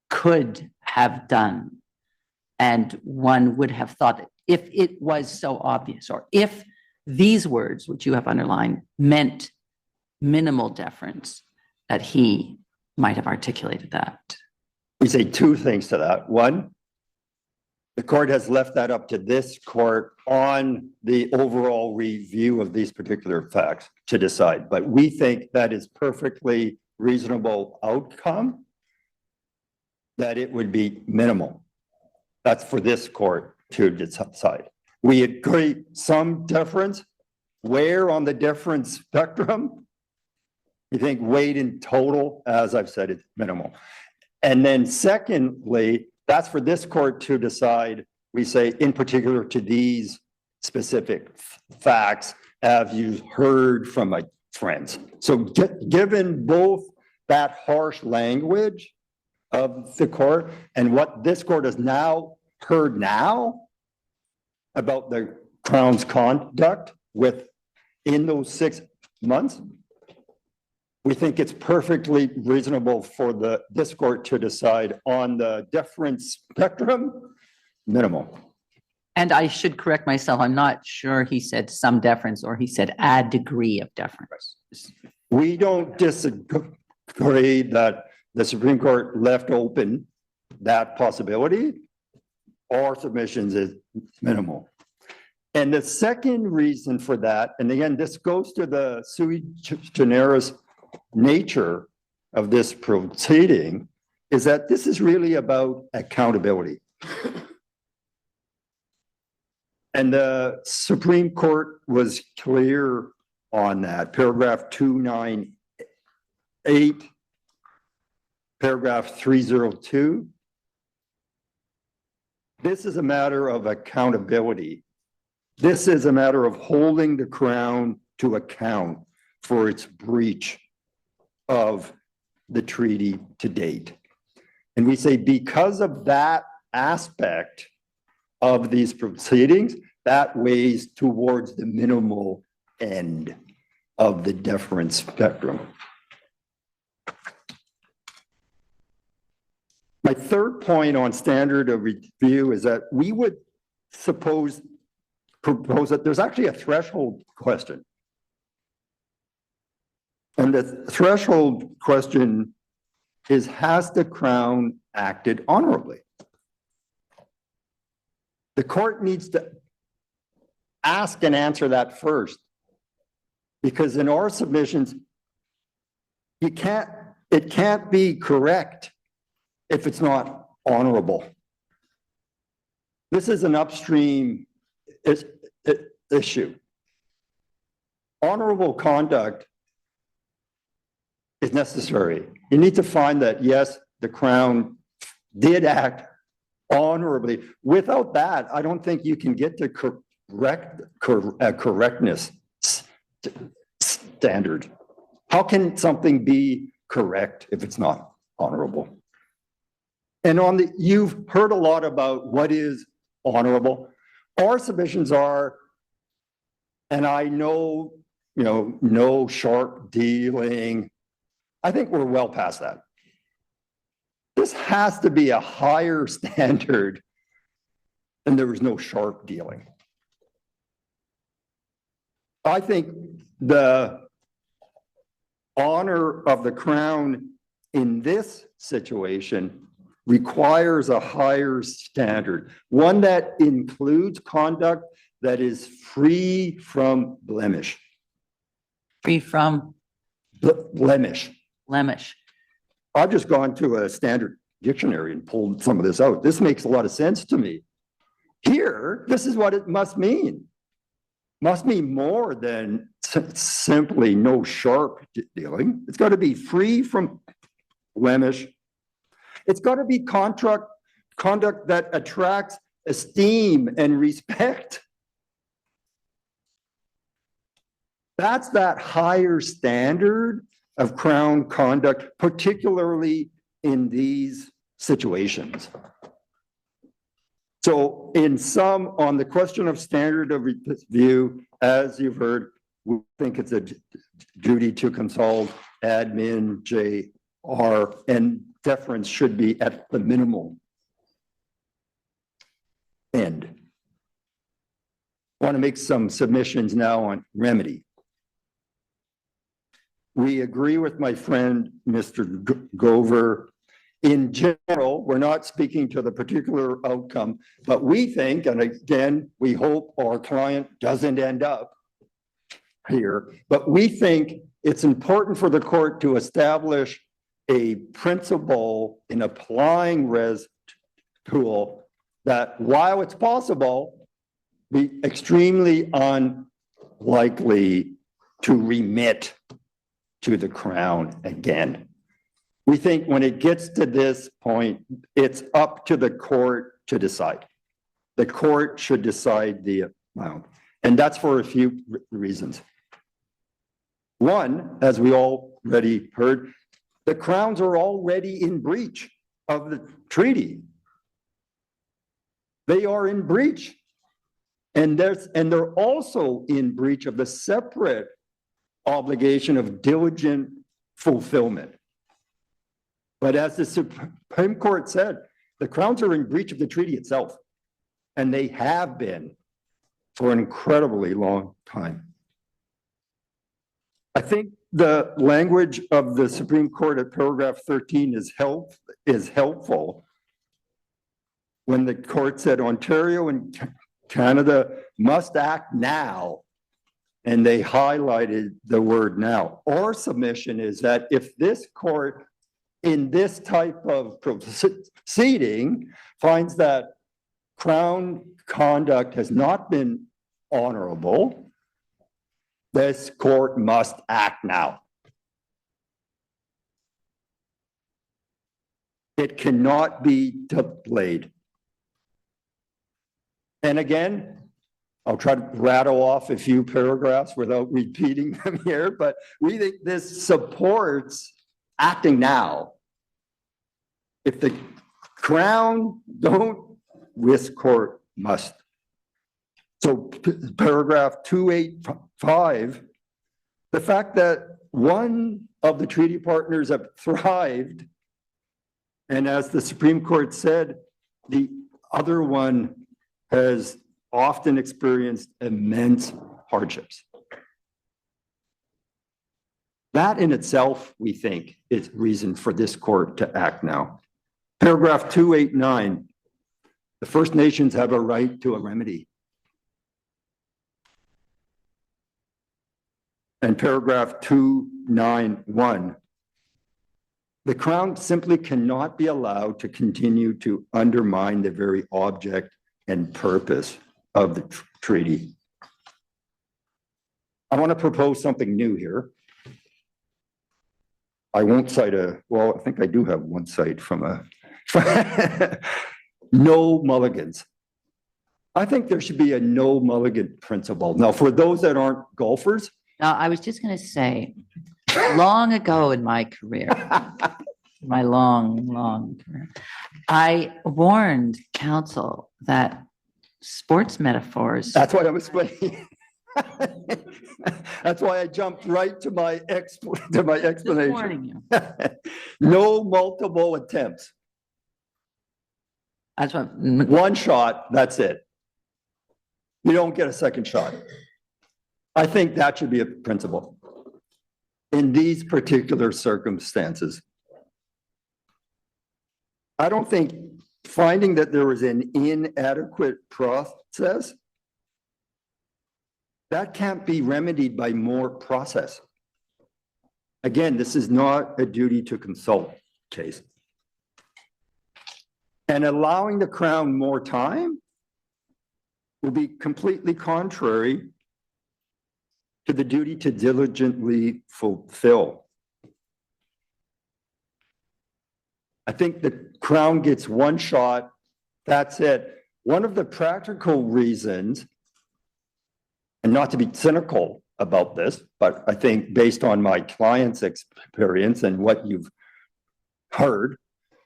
could have done. And one would have thought that if it was so obvious, or if these words, which you have underlined, meant minimal deference, that he might have articulated that. We say 2 things to that. 1, the court has left that up to this court on the overall review of these particular facts to decide. But we think that is perfectly reasonable outcome, that it would be minimal. That's for this court to decide. We agree some deference. Where on the deference spectrum? We think weight in total, as I've said, it's minimal. And then secondly, that's for this court to decide. We say in particular to these specific facts, as you heard from my friends. So given both that harsh language of the court and what this court has now heard about the Crown's conduct within those 6 months, we think it's perfectly reasonable for this court to decide on the deference spectrum, minimal. And I should correct myself. I'm not sure he said some deference or he said a degree of deference. We don't disagree that the Supreme Court left open that possibility. Our submissions is minimal. And the second reason for that, and again, this goes to the sui generis nature of this proceeding, is that this is really about accountability. And the Supreme Court was clear on that. Paragraph 298, paragraph 302. This is a matter of accountability. This is a matter of holding the Crown to account for its breach of the treaty to date. And we say because of that aspect of these proceedings, that weighs towards the minimal end of the deference spectrum. My third point on standard of review is that we would propose that there's actually a threshold question. And the threshold question is, has the Crown acted honorably? The court needs to ask and answer that first, because in our submissions, it can't be correct if it's not honorable. This is an upstream issue. Honorable conduct is necessary. You need to find that, yes, the Crown did act honorably. Without that, I don't think you can get to correctness standard. How can something be correct if it's not honorable? And you've heard a lot about what is honorable. Our submissions are, and I know, no sharp dealing. I think we're well past that. This has to be a higher standard than there was no sharp dealing. I think the honor of the Crown in this situation requires a higher standard, one that includes conduct that is free from blemish. Free from Blemish. blemish. I've just gone to a standard dictionary and pulled some of this out. This makes a lot of sense to me. Here, this is what it must mean. Must mean more than simply no sharp dealing. It's got to be free from blemish. It's got to be conduct that attracts esteem and respect. That's that higher standard of Crown conduct, particularly in these situations. So in sum, on the question of standard of review, as you've heard, we think it's a duty to consult admin, JR, and deference should be at the minimal end. I want to make some submissions now on remedy. We agree with my friend, Mr. Gover. In general, we're not speaking to the particular outcome, but we think, and again, we hope our client doesn't end up here, but we think it's important for the court to establish a principle in applying res tool that, while it's possible, be extremely unlikely to remit to the Crown again. We think when it gets to this point, it's up to the court to decide. The court should decide the amount, and that's for a few reasons. One, as we already heard, the Crowns are already in breach of the treaty. They are in breach. And they're also in breach of the separate obligation of diligent fulfillment. But as the Supreme Court said, the Crowns are in breach of the treaty itself, and they have been for an incredibly long time. I think the language of the Supreme Court at paragraph 13 is helpful when the court said Ontario and Canada must act now, and they highlighted the word now. Our submission is that if this court in this type of proceeding finds that Crown conduct has not been honorable, this court must act now. It cannot be delayed. And again, I'll try to rattle off a few paragraphs without repeating them here, but we think this supports acting now. If the Crown don't, this court must. So paragraph 285, the fact that one of the treaty partners have thrived, and as the Supreme Court said, the other one has often experienced immense hardships. That in itself, we think, is reason for this court to act now. Paragraph 289, the First Nations have a right to a remedy. And paragraph 291, the Crown simply cannot be allowed to continue to undermine the very object and purpose of the treaty. I want to propose something new here. I won't cite well, I think I do have one cite from no mulligans. I think there should be a no mulligan principle. Now, for those that aren't golfers. Now, I was just going to say, long ago in my career, my long career, I warned counsel that sports metaphors. That's what I was explaining. That's why I jumped right to my explanation. Just warning you. No multiple attempts. That's what. One shot, that's it. You don't get a second shot. I think that should be a principle in these particular circumstances. I don't think finding that there was an inadequate process, that can't be remedied by more process. Again, this is not a duty to consult case. And allowing the Crown more time will be completely contrary to the duty to diligently fulfill. I think the Crown gets one shot, that's it. One of the practical reasons, and not to be cynical about this, but I think based on my client's experience and what you've heard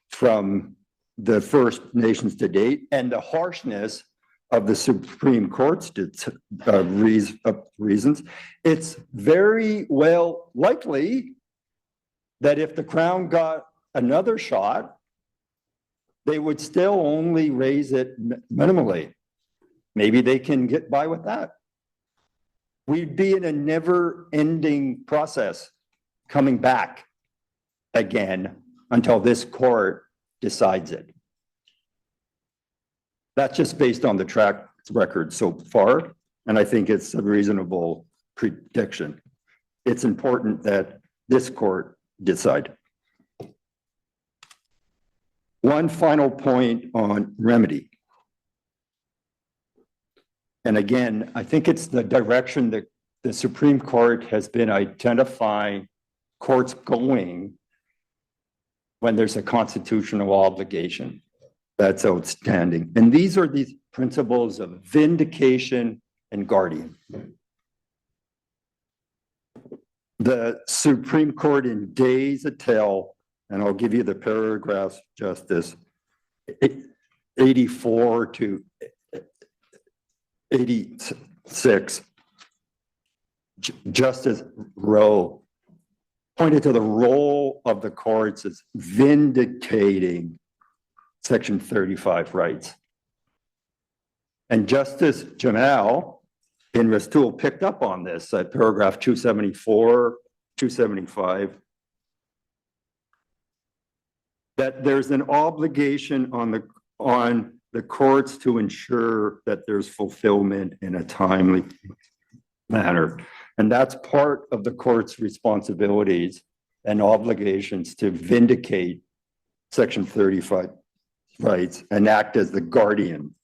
from the First Nations to date and the harshness of the Supreme Court's reasons, it's very well likely that if the Crown got another shot, they would still only raise it minimally. Maybe they can get by with that. We'd be in a never-ending process coming back again until this court decides it. That's just based on the track record so far, and I think it's a reasonable prediction. It's important that this court decide. One final point on remedy. And again, I think it's the direction that the Supreme Court has been identifying courts going when there's a constitutional obligation that's outstanding. And these are these principles of vindication and guardian. The Supreme Court in Days Attell, and I'll give you the paragraphs, Justice, 84 to 86, Justice Rowe pointed to the role of the courts as vindicating Section 35 rights. And Justice Jamal in Rastul picked up on this at paragraph 274, 275, that there's an obligation on the courts to ensure that there's fulfillment in a timely manner. And that's part of the court's responsibilities and obligations to vindicate Section 35 rights and act as the guardian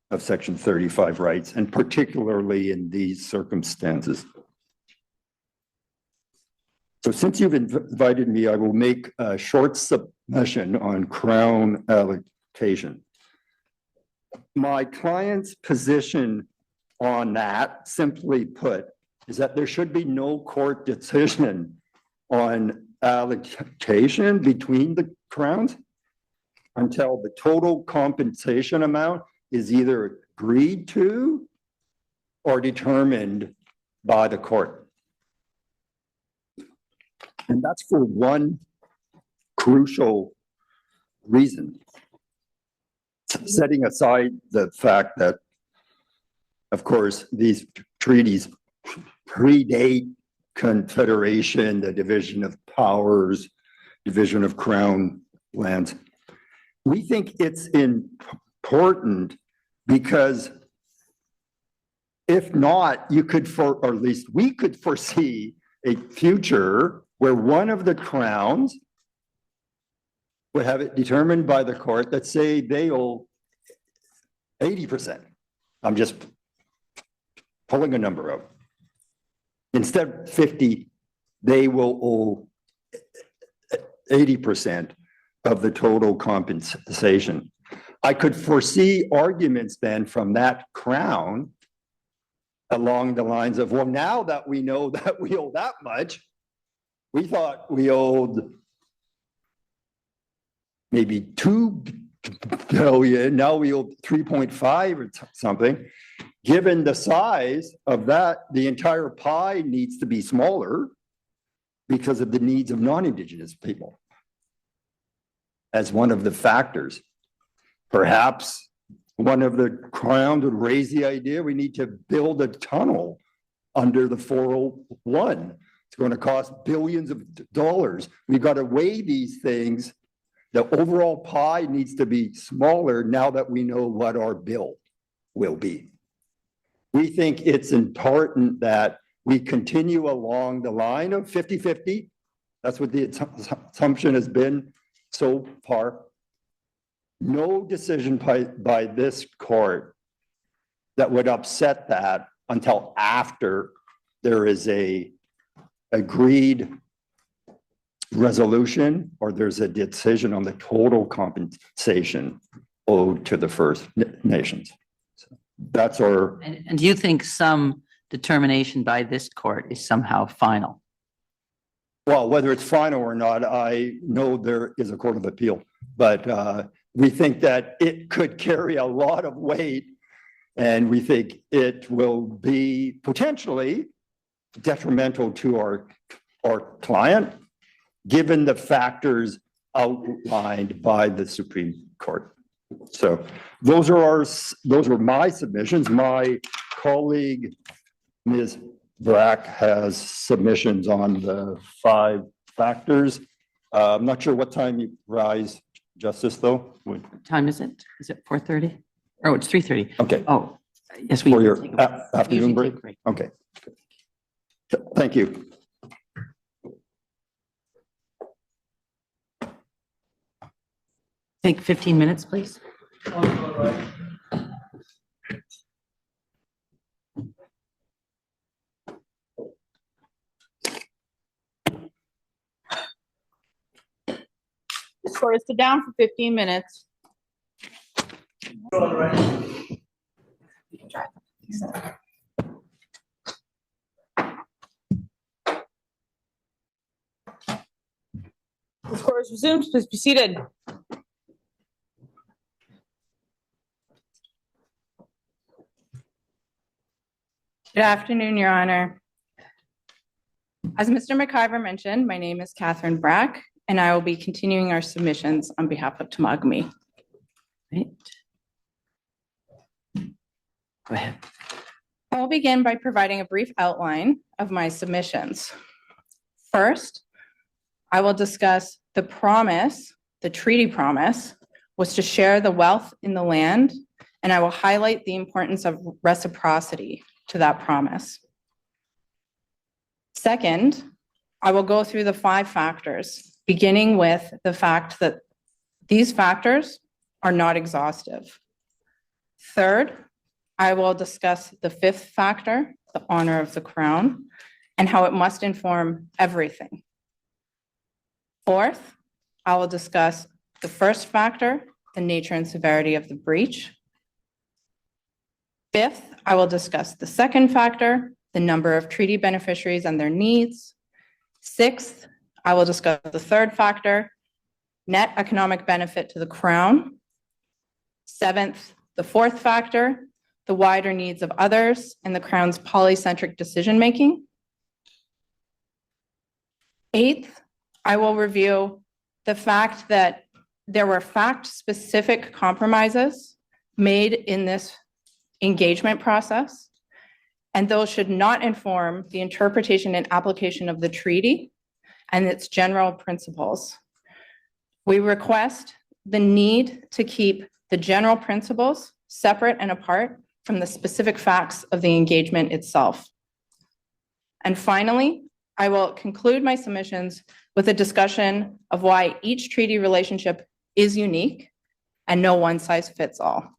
of Section 35 rights, and particularly in these circumstances. So since you've invited me, I will make a short submission on Crown allocation. My client's position on that, simply put, is that there should be no court decision on allocation between the crowns until the total compensation amount is either agreed to or determined by the court. And that's for one crucial reason. Setting aside the fact that, of course, these treaties predate Confederation, the division of powers, division of crown lands. We think it's important because if not, you could, or at least we could foresee a future where one of the crowns would have it determined by the court that say they owe 80%. I'm just pulling a number out. Instead of 50, they will owe 80% of the total compensation. I could foresee arguments then from that crown along the lines of, well, now that we know that we owe that much, we thought we owed maybe 2 billion, now we owe 3.5 or something. Given the size of that, the entire pie needs to be smaller because of the needs of non-Indigenous people as one of the factors. Perhaps one of the crowns would raise the idea we need to build a tunnel under the 401. It's going to cost billions of dollars. We've got to weigh these things. The overall pie needs to be smaller now that we know what our bill will be. We think it's important that we continue along the line of 50-50. That's what the assumption has been so far. No decision by this court that would upset that until after there is a agreed resolution or there's a decision on the total compensation owed to the First Nations. So that's our. And do you think some determination by this court is somehow final? Well, whether it's final or not, I know there is a court of appeal, but we think that it could carry a lot of weight, and we think it will be potentially detrimental to our client, given the factors outlined by the Supreme Court. So those are my submissions. My colleague, Ms. Brack, has submissions on the 5 factors. I'm not sure what time you rise, Justice, though. What time is it? Is it 4:30? Oh, it's 3:30. Okay. Oh, yes, we For your take a- afternoon usually break? take a break. Okay. Thank you. Take 15 minutes, please. This court is sit down for 15 minutes. This court is resumed. Please be seated. Good afternoon, Your Honor. As Mr. McIvor mentioned, my name is Katherine Brack, and I will be continuing our submissions on behalf of Temagami. Right. Go ahead. I will begin by providing a brief outline of my submissions. First, I will discuss the promise, the treaty promise, was to share the wealth in the land, and I will highlight the importance of reciprocity to that promise. Second, I will go through the 5 factors, beginning with the fact that these factors are not exhaustive. Third, I will discuss the 5th factor, the honor of the crown, and how it must inform everything. Fourth, I will discuss the 1st factor, the nature and severity of the breach. 5th, I will discuss the 2nd factor, the number of treaty beneficiaries and their needs. 6th, I will discuss the third factor, net economic benefit to the Crown. Seventh, the fourth factor, the wider needs of others and the Crown's polycentric decision-making. Eighth, I will review the fact that there were fact-specific compromises made in this engagement process, and those should not inform the interpretation and application of the treaty and its general principles. We request the need to keep the general principles separate and apart from the specific facts of the engagement itself. And finally, I will conclude my submissions with a discussion of why each treaty relationship is unique and no one size fits all.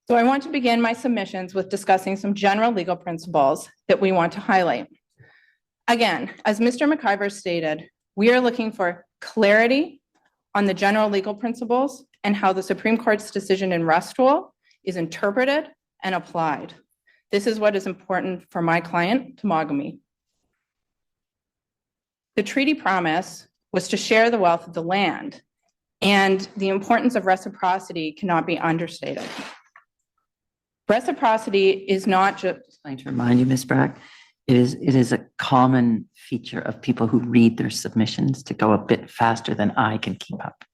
So I want to begin my submissions with discussing some general legal principles that we want to highlight. Again, as Mr. McIvor stated, we are looking for clarity on the general legal principles and how the Supreme Court's decision in Restwell is interpreted and applied. This is what is important for my client, Temagami. The treaty promise was to share the wealth of the land, and the importance of reciprocity cannot be understated. Reciprocity is not just— I'd like to remind you, Ms. Brack, it is a common feature of people who read their submissions to go a bit faster than I can keep up.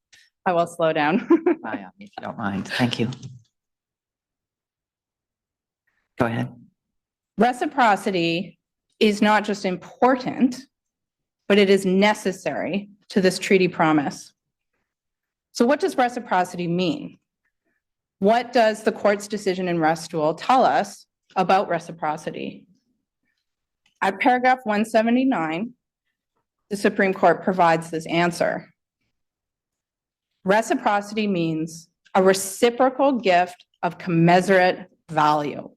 I will slow down. If you don't mind. Thank you. Go ahead. Reciprocity is not just important, but it is necessary to this treaty promise. So what does reciprocity mean? What does the court's decision in Restwell tell us about reciprocity? At paragraph 179, the Supreme Court provides this answer. Reciprocity means a reciprocal gift of commensurate value.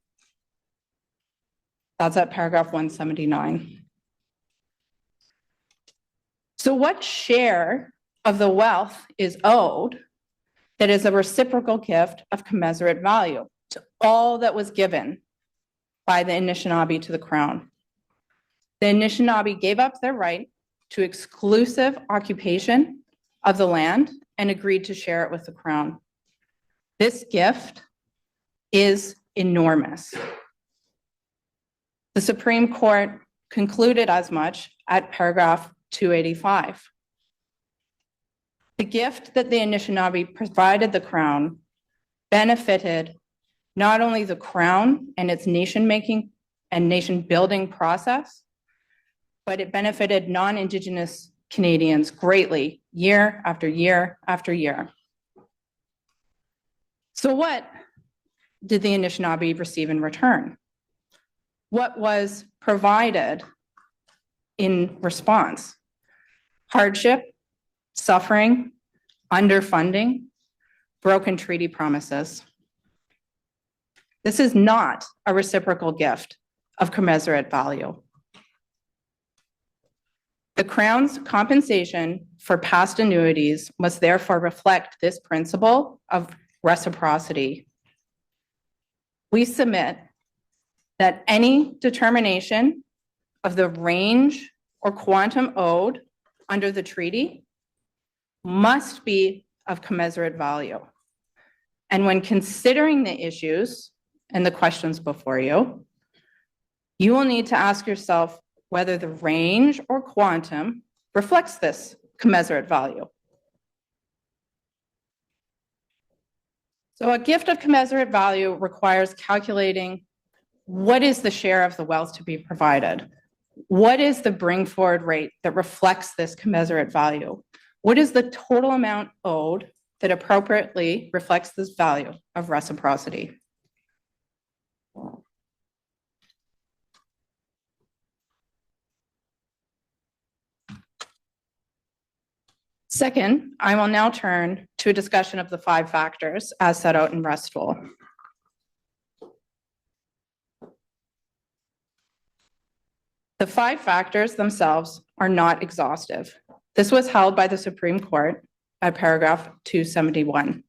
That's at paragraph 179. So what share of the wealth is owed that is a reciprocal gift of commensurate value to all that was given by the Anishinaabe to the Crown? The Anishinaabe gave up their right to exclusive occupation of the land and agreed to share it with the Crown. This gift is enormous. The Supreme Court concluded as much at paragraph 285. The gift that the Anishinaabe provided the Crown benefited not only the Crown and its nation-making and nation-building process, but it benefited non-Indigenous Canadians greatly year after year after year. So what did the Anishinaabe receive in return? What was provided in response? Hardship, suffering, underfunding, broken treaty promises. This is not a reciprocal gift of commensurate value. The Crown's compensation for past annuities must therefore reflect this principle of reciprocity. We submit that any determination of the range or quantum owed under the treaty must be of commensurate value. And when considering the issues and the questions before you, you will need to ask yourself whether the range or quantum reflects this commensurate value. So a gift of commensurate value requires calculating what is the share of the wealth to be provided? What is the bring forward rate that reflects this commensurate value? What is the total amount owed that appropriately reflects this value of reciprocity? Second, I will now turn to a discussion of the 5 factors as set out in Restwell. The 5 factors themselves are not exhaustive. This was held by the Supreme Court at paragraph 271.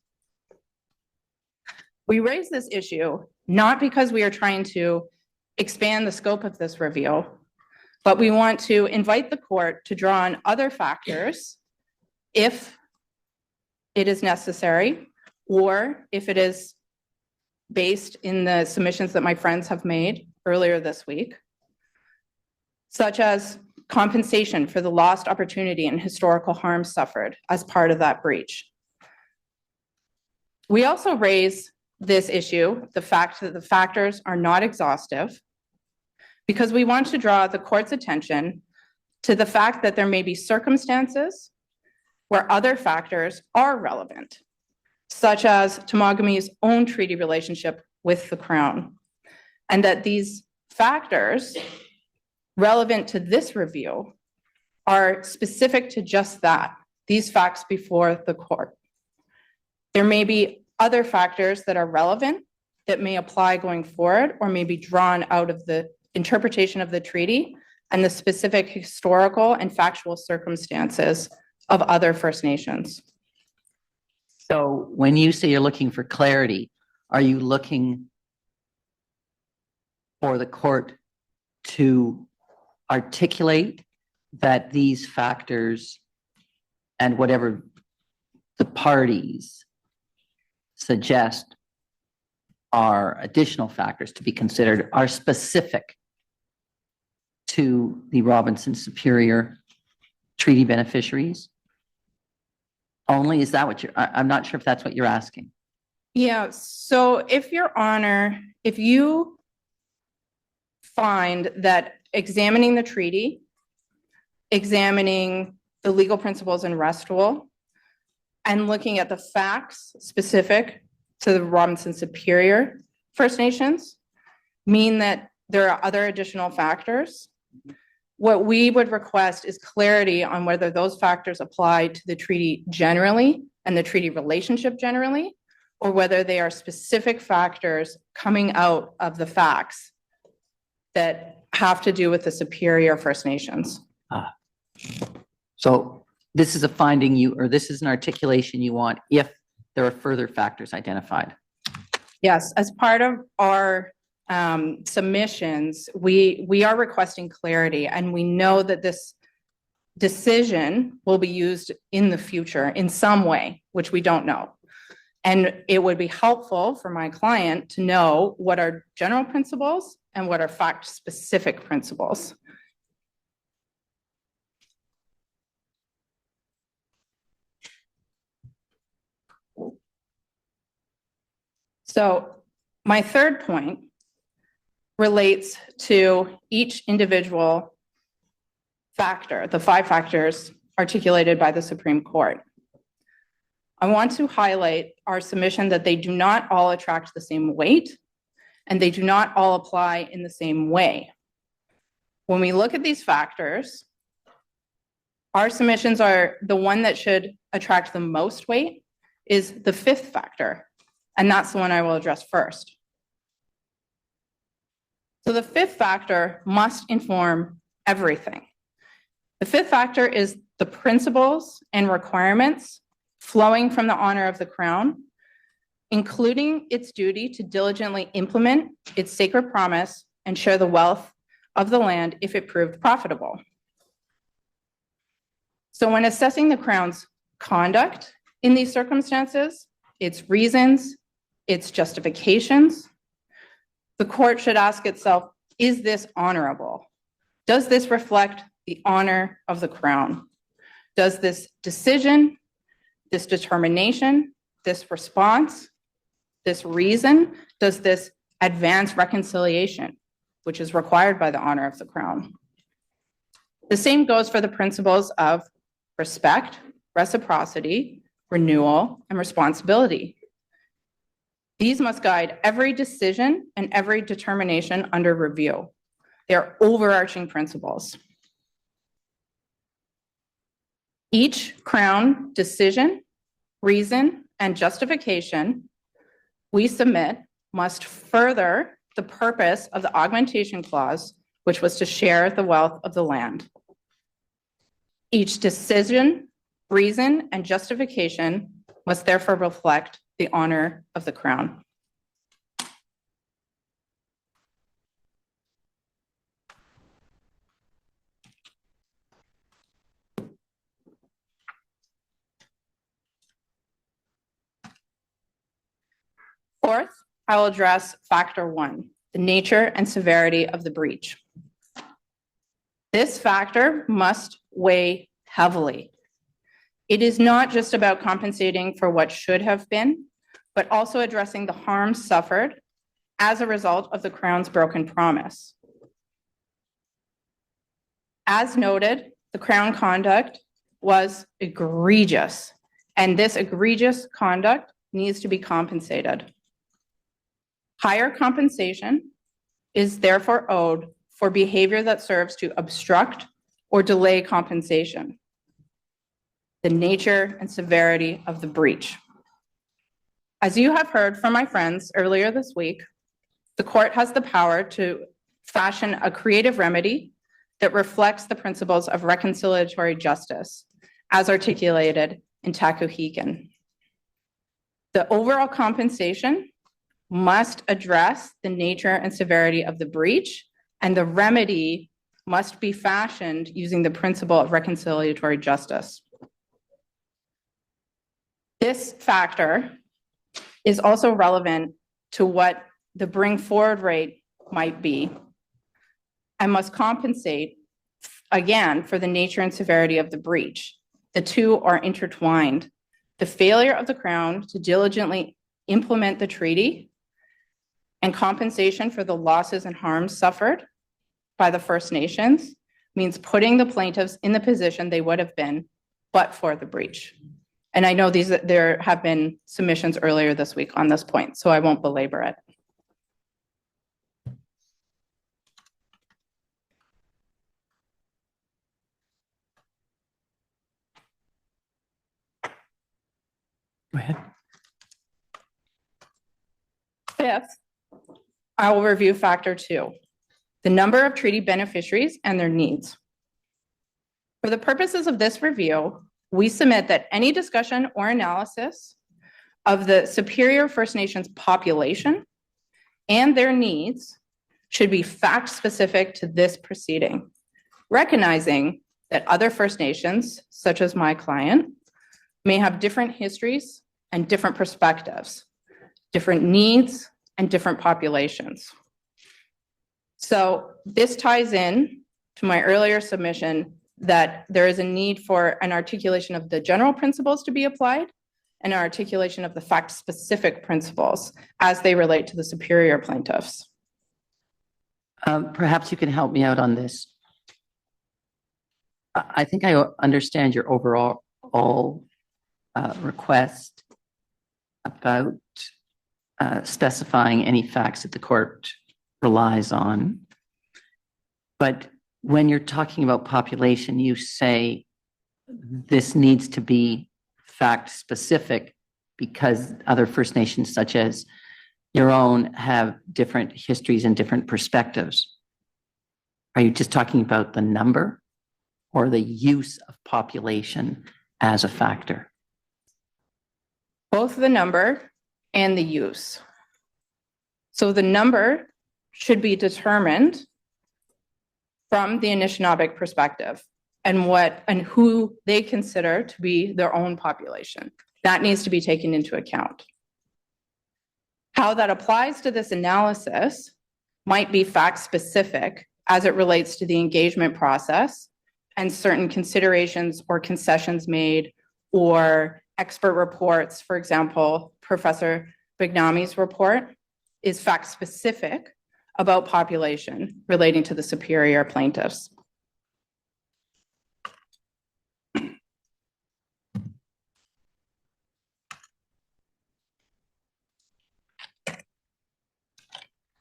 We raise this issue not because we are trying to expand the scope of this review, but we want to invite the court to draw on other factors if it is necessary, or if it is based in the submissions that my friends have made earlier this week, such as compensation for the lost opportunity and historical harm suffered as part of that breach. We also raise this issue, the fact that the factors are not exhaustive, because we want to draw the court's attention to the fact that there may be circumstances where other factors are relevant, such as Temagami's own treaty relationship with the Crown, and that these factors relevant to this review are specific to just that, these facts before the court. There may be other factors that are relevant that may apply going forward or may be drawn out of the interpretation of the treaty and the specific historical and factual circumstances of other First Nations. So when you say you're looking for clarity, are you looking for the court to articulate that these factors and whatever the parties suggest are additional factors to be considered are specific to the Robinson Superior treaty beneficiaries only? Is that what I'm not sure if that's what you're asking. Yeah, so if Your Honor, if you find that examining the treaty, examining the legal principles in rest rule, and looking at the facts specific to the Robinson Superior First Nations mean that there are other additional factors, what we would request is clarity on whether those factors apply to the treaty generally and the treaty relationship generally, or whether they are specific factors coming out of the facts that have to do with the Superior First Nations. So this is a finding or this is an articulation you want if there are further factors identified. Yes, as part of our submissions, we are requesting clarity, and we know that this decision will be used in the future in some way, which we don't know. And it would be helpful for my client to know what are general principles and what are fact-specific principles. So my third point relates to each individual factor, the 5 factors articulated by the Supreme Court. I want to highlight our submission that they do not all attract the same weight, and they do not all apply in the same way. When we look at these factors, our submissions are the one that should attract the most weight is the 5th factor, and that's the one I will address first. So the 5th factor must inform everything. The 5th factor is the principles and requirements flowing from the honor of the Crown, including its duty to diligently implement its sacred promise and share the wealth of the land if it proved profitable. So when assessing the Crown's conduct in these circumstances, its reasons, its justifications, the court should ask itself, is this honorable? Does this reflect the honor of the Crown? Does this decision, this determination, this response, this reason, does this advance reconciliation, which is required by the honor of the Crown? The same goes for the principles of respect, reciprocity, renewal, and responsibility. These must guide every decision and every determination under review. They are overarching principles. Each Crown decision, reason, and justification we submit must further the purpose of the augmentation clause, which was to share the wealth of the land. Each decision, reason, and justification must therefore reflect the honor of the Crown. Fourth, I will address factor one, the nature and severity of the breach. This factor must weigh heavily. It is not just about compensating for what should have been, but also addressing the harm suffered as a result of the Crown's broken promise. As noted, the Crown conduct was egregious, and this egregious conduct needs to be compensated. Higher compensation is therefore owed for behavior that serves to obstruct or delay compensation. The nature and severity of the breach. As you have heard from my friends earlier this week, the court has the power to fashion a creative remedy that reflects the principles of reconciliatory justice as articulated in Takuhikan. The overall compensation must address the nature and severity of the breach, and the remedy must be fashioned using the principle of reconciliatory justice. This factor is also relevant to what the bring forward rate might be and must compensate again for the nature and severity of the breach. The two are intertwined. The failure of the Crown to diligently implement the treaty and compensation for the losses and harms suffered by the First Nations means putting the plaintiffs in the position they would have been but for the breach. And I know there have been submissions earlier this week on this point, so I won't belabor it. Go ahead. Fifth, I will review factor two, the number of treaty beneficiaries and their needs. For the purposes of this review, we submit that any discussion or analysis of the Superior First Nations population and their needs should be fact-specific to this proceeding, recognizing that other First Nations, such as my client, may have different histories and different perspectives, different needs and different populations. So this ties in to my earlier submission that there is a need for an articulation of the general principles to be applied and an articulation of the fact-specific principles as they relate to the superior plaintiffs. Perhaps you can help me out on this. I think I understand your overall request about specifying any facts that the court relies on. But when you're talking about population, you say this needs to be fact specific because other First Nations, such as your own, have different histories and different perspectives. Are you just talking about the number or the use of population as a factor? Both the number and the use. So the number should be determined from the Anishnabic perspective and who they consider to be their own population. That needs to be taken into account. How that applies to this analysis might be fact specific as it relates to the engagement process and certain considerations or concessions made or expert reports. For example, Professor Bignami's report is fact specific about population relating to the superior plaintiffs.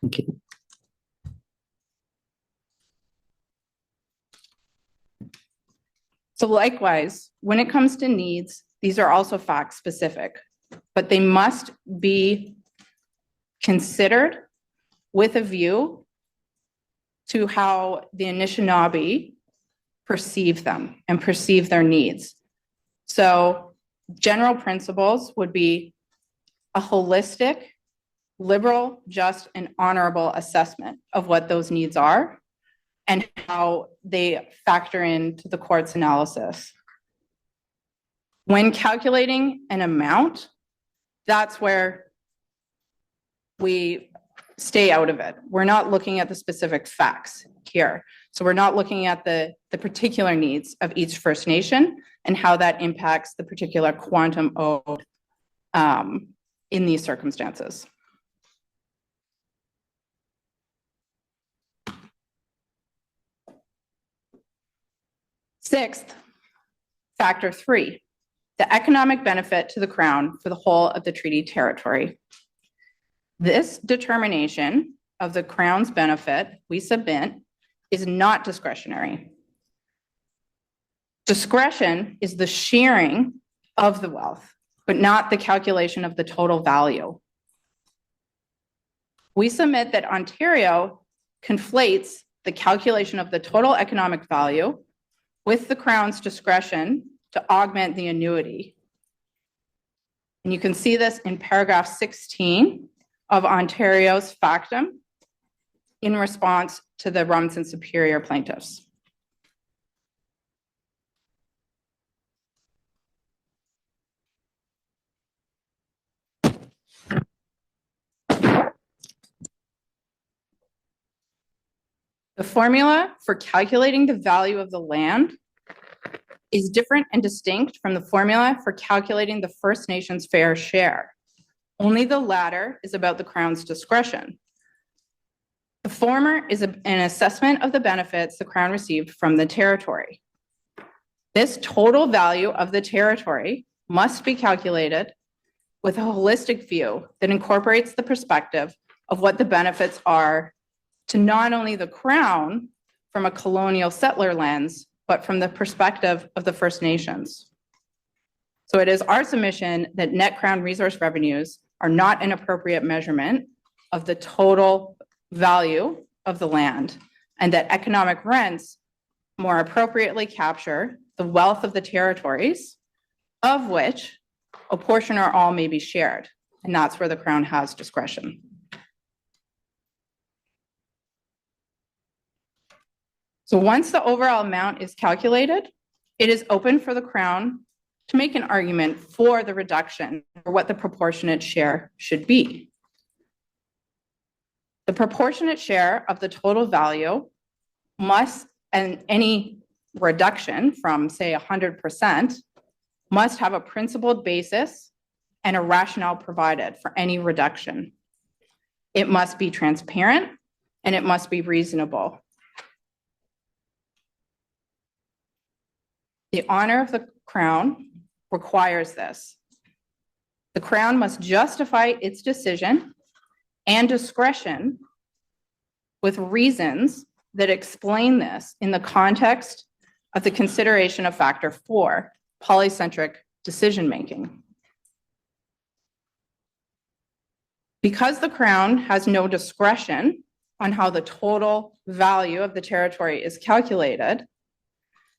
Okay. So likewise, when it comes to needs, these are also fact specific, but they must be considered with a view to how the Anishinaabe perceive them and perceive their needs. So general principles would be a holistic, liberal, just, and honorable assessment of what those needs are and how they factor into the court's analysis. When calculating an amount, that's where we stay out of it. We're not looking at the specific facts here. So we're not looking at the particular needs of each First Nation and how that impacts the particular quantum owed in these circumstances. Sixth, factor 3, the economic benefit to the Crown for the whole of the treaty territory. This determination of the Crown's benefit we submit is not discretionary. Discretion is the sharing of the wealth, but not the calculation of the total value. We submit that Ontario conflates the calculation of the total economic value with the Crown's discretion to augment the annuity. And you can see this in paragraph 16 of Ontario's factum in response to the Robinson Superior plaintiffs. The formula for calculating the value of the land is different and distinct from the formula for calculating the First Nations fair share. Only the latter is about the Crown's discretion. The former is an assessment of the benefits the Crown received from the territory. This total value of the territory must be calculated with a holistic view that incorporates the perspective of what the benefits are to not only the Crown from a colonial settler lens, but from the perspective of the First Nations. So it is our submission that net Crown resource revenues are not an appropriate measurement of the total value of the land, and that economic rents more appropriately capture the wealth of the territories, of which a portion or all may be shared. And that's where the Crown has discretion. So once the overall amount is calculated, it is open for the Crown to make an argument for the reduction or what the proportionate share should be. The proportionate share of the total value must, and any reduction from say 100%, must have a principled basis and a rationale provided for any reduction. It must be transparent and it must be reasonable. The honor of the Crown requires this. The Crown must justify its decision and discretion with reasons that explain this in the context of the consideration of factor 4, polycentric decision-making. Because the Crown has no discretion on how the total value of the territory is calculated,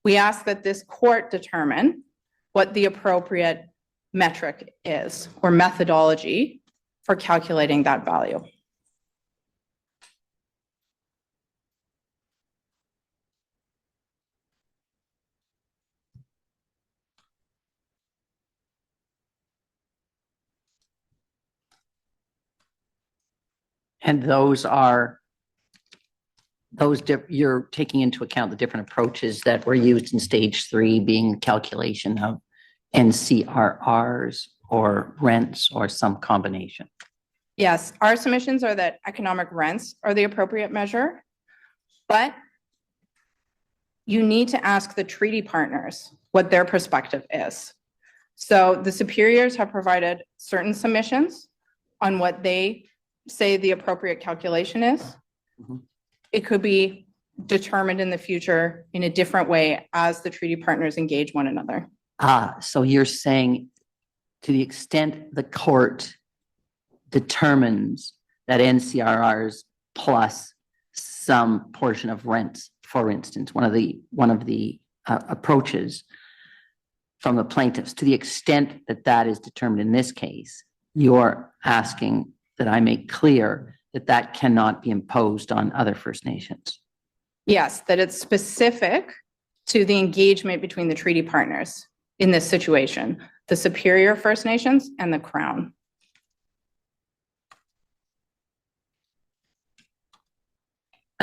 we ask that this court determine what the appropriate metric is or methodology for calculating that value. And you're taking into account the different approaches that were used in stage 3, being calculation of NCRRs or rents or some combination. Yes, our submissions are that economic rents are the appropriate measure, but you need to ask the treaty partners what their perspective is. So the superiors have provided certain submissions on what they say the appropriate calculation is. Mm-hmm. It could be determined in the future in a different way as the treaty partners engage one another. So you're saying to the extent the court determines that NCRRs plus some portion of rents, for instance, one of the approaches from the plaintiffs, to the extent that that is determined in this case, you're asking that I make clear that that cannot be imposed on other First Nations. Yes, that it's specific to the engagement between the treaty partners in this situation, the Superior First Nations and the Crown.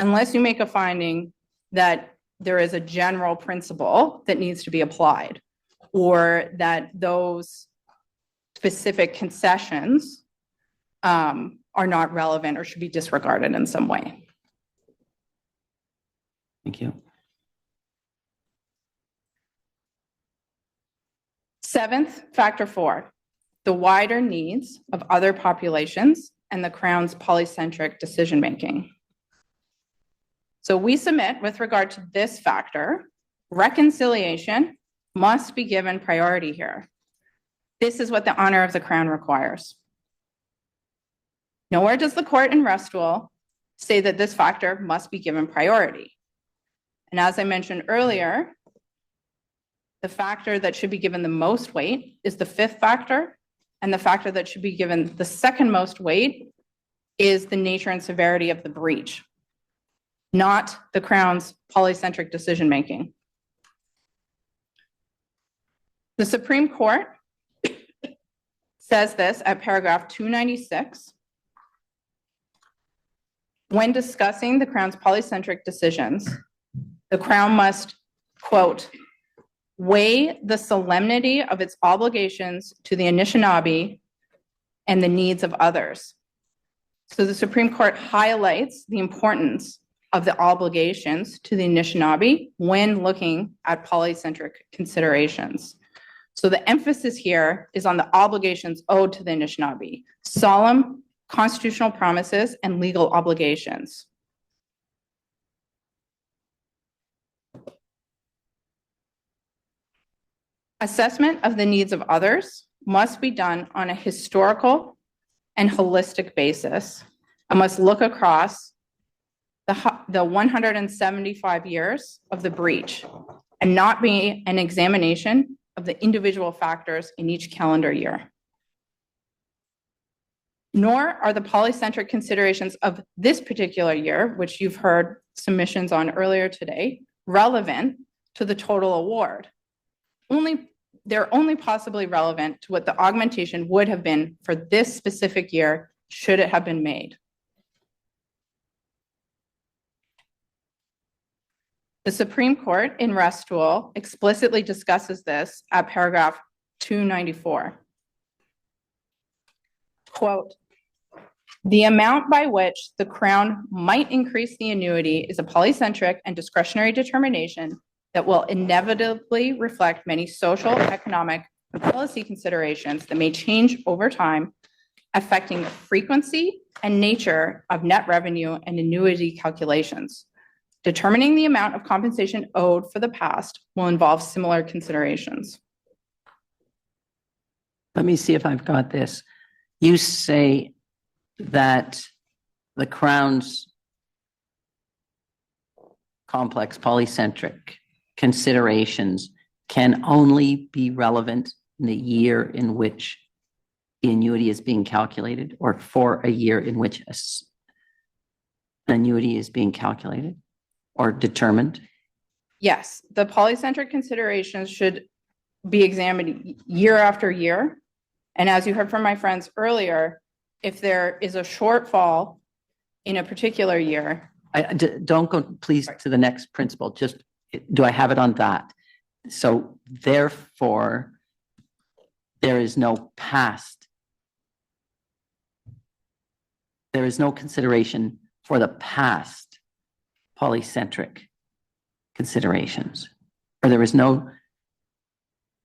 unless you make a finding that there is a general principle that needs to be applied, or that those specific concessions are not relevant or should be disregarded in some way. Thank you. Seventh, factor 4, the wider needs of other populations and the Crown's polycentric decision-making. So we submit, with regard to this factor, reconciliation must be given priority here. This is what the honor of the Crown requires. Nowhere does the court in Restool say that this factor must be given priority. And as I mentioned earlier, the factor that should be given the most weight is the 5th factor, and the factor that should be given the second most weight is the nature and severity of the breach, not the Crown's polycentric decision-making. The Supreme Court says this at paragraph 296. When discussing the Crown's polycentric decisions, the Crown must, quote, weigh the solemnity of its obligations to the Anishinaabe and the needs of others. So the Supreme Court highlights the importance of the obligations to the Anishinaabe when looking at polycentric considerations. So the emphasis here is on the obligations owed to the Anishinaabe, solemn constitutional promises and legal obligations. Assessment of the needs of others must be done on a historical and holistic basis and must look across the 175 years of the breach and not be an examination of the individual factors in each calendar year. Nor are the polycentric considerations of this particular year, which you've heard submissions on earlier today, relevant to the total award. They're only possibly relevant to what the augmentation would have been for this specific year, should it have been made. The Supreme Court in Restool explicitly discusses this at paragraph 294. Quote, the amount by which the Crown might increase the annuity is a polycentric and discretionary determination that will inevitably reflect many social, economic, and policy considerations that may change over time, affecting the frequency and nature of net revenue and annuity calculations. Determining the amount of compensation owed for the past will involve similar considerations. Let me see if I've got this. You say that the Crown's complex polycentric considerations can only be relevant in the year in which the annuity is being calculated, or for a year in which an annuity is being calculated or determined? Yes, the polycentric considerations should be examined year after year. And as you heard from my friends earlier, if there is a shortfall in a particular year. Don't go, please, to the next principle. Just, do I have it on that? So therefore, there is no past. There is no consideration for the past polycentric considerations, or there is no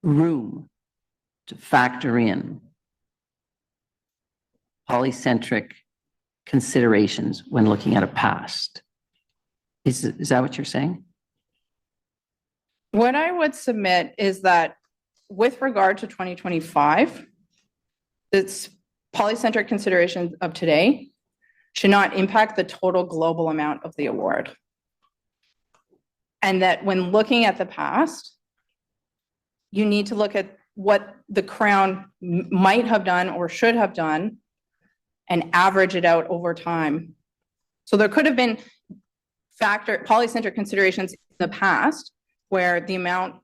room to factor in polycentric considerations when looking at a past. Is that what you're saying? What I would submit is that with regard to 2025, it's polycentric considerations of today should not impact the total global amount of the award. And that when looking at the past, you need to look at what the Crown might have done or should have done and average it out over time. So there could have been polycentric considerations in the past where the amount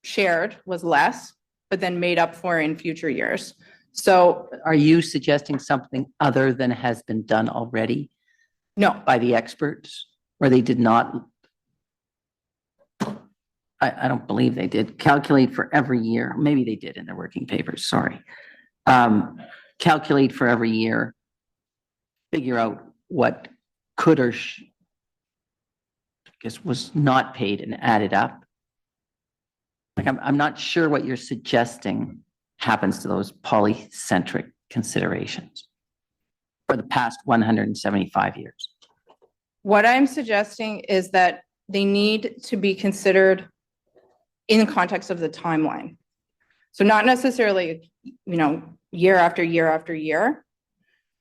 shared was less, but then made up for in future years. So are you suggesting something other than has been done already? No, by the experts, or they did not? I don't believe they did calculate for every year. Maybe they did in their working papers, sorry. Calculate for every year, figure out what could or I guess was not paid and add it up. Like I'm not sure what you're suggesting happens to those polycentric considerations for the past 175 years. what I'm suggesting is that they need to be considered in the context of the timeline. So not necessarily, year after year after year,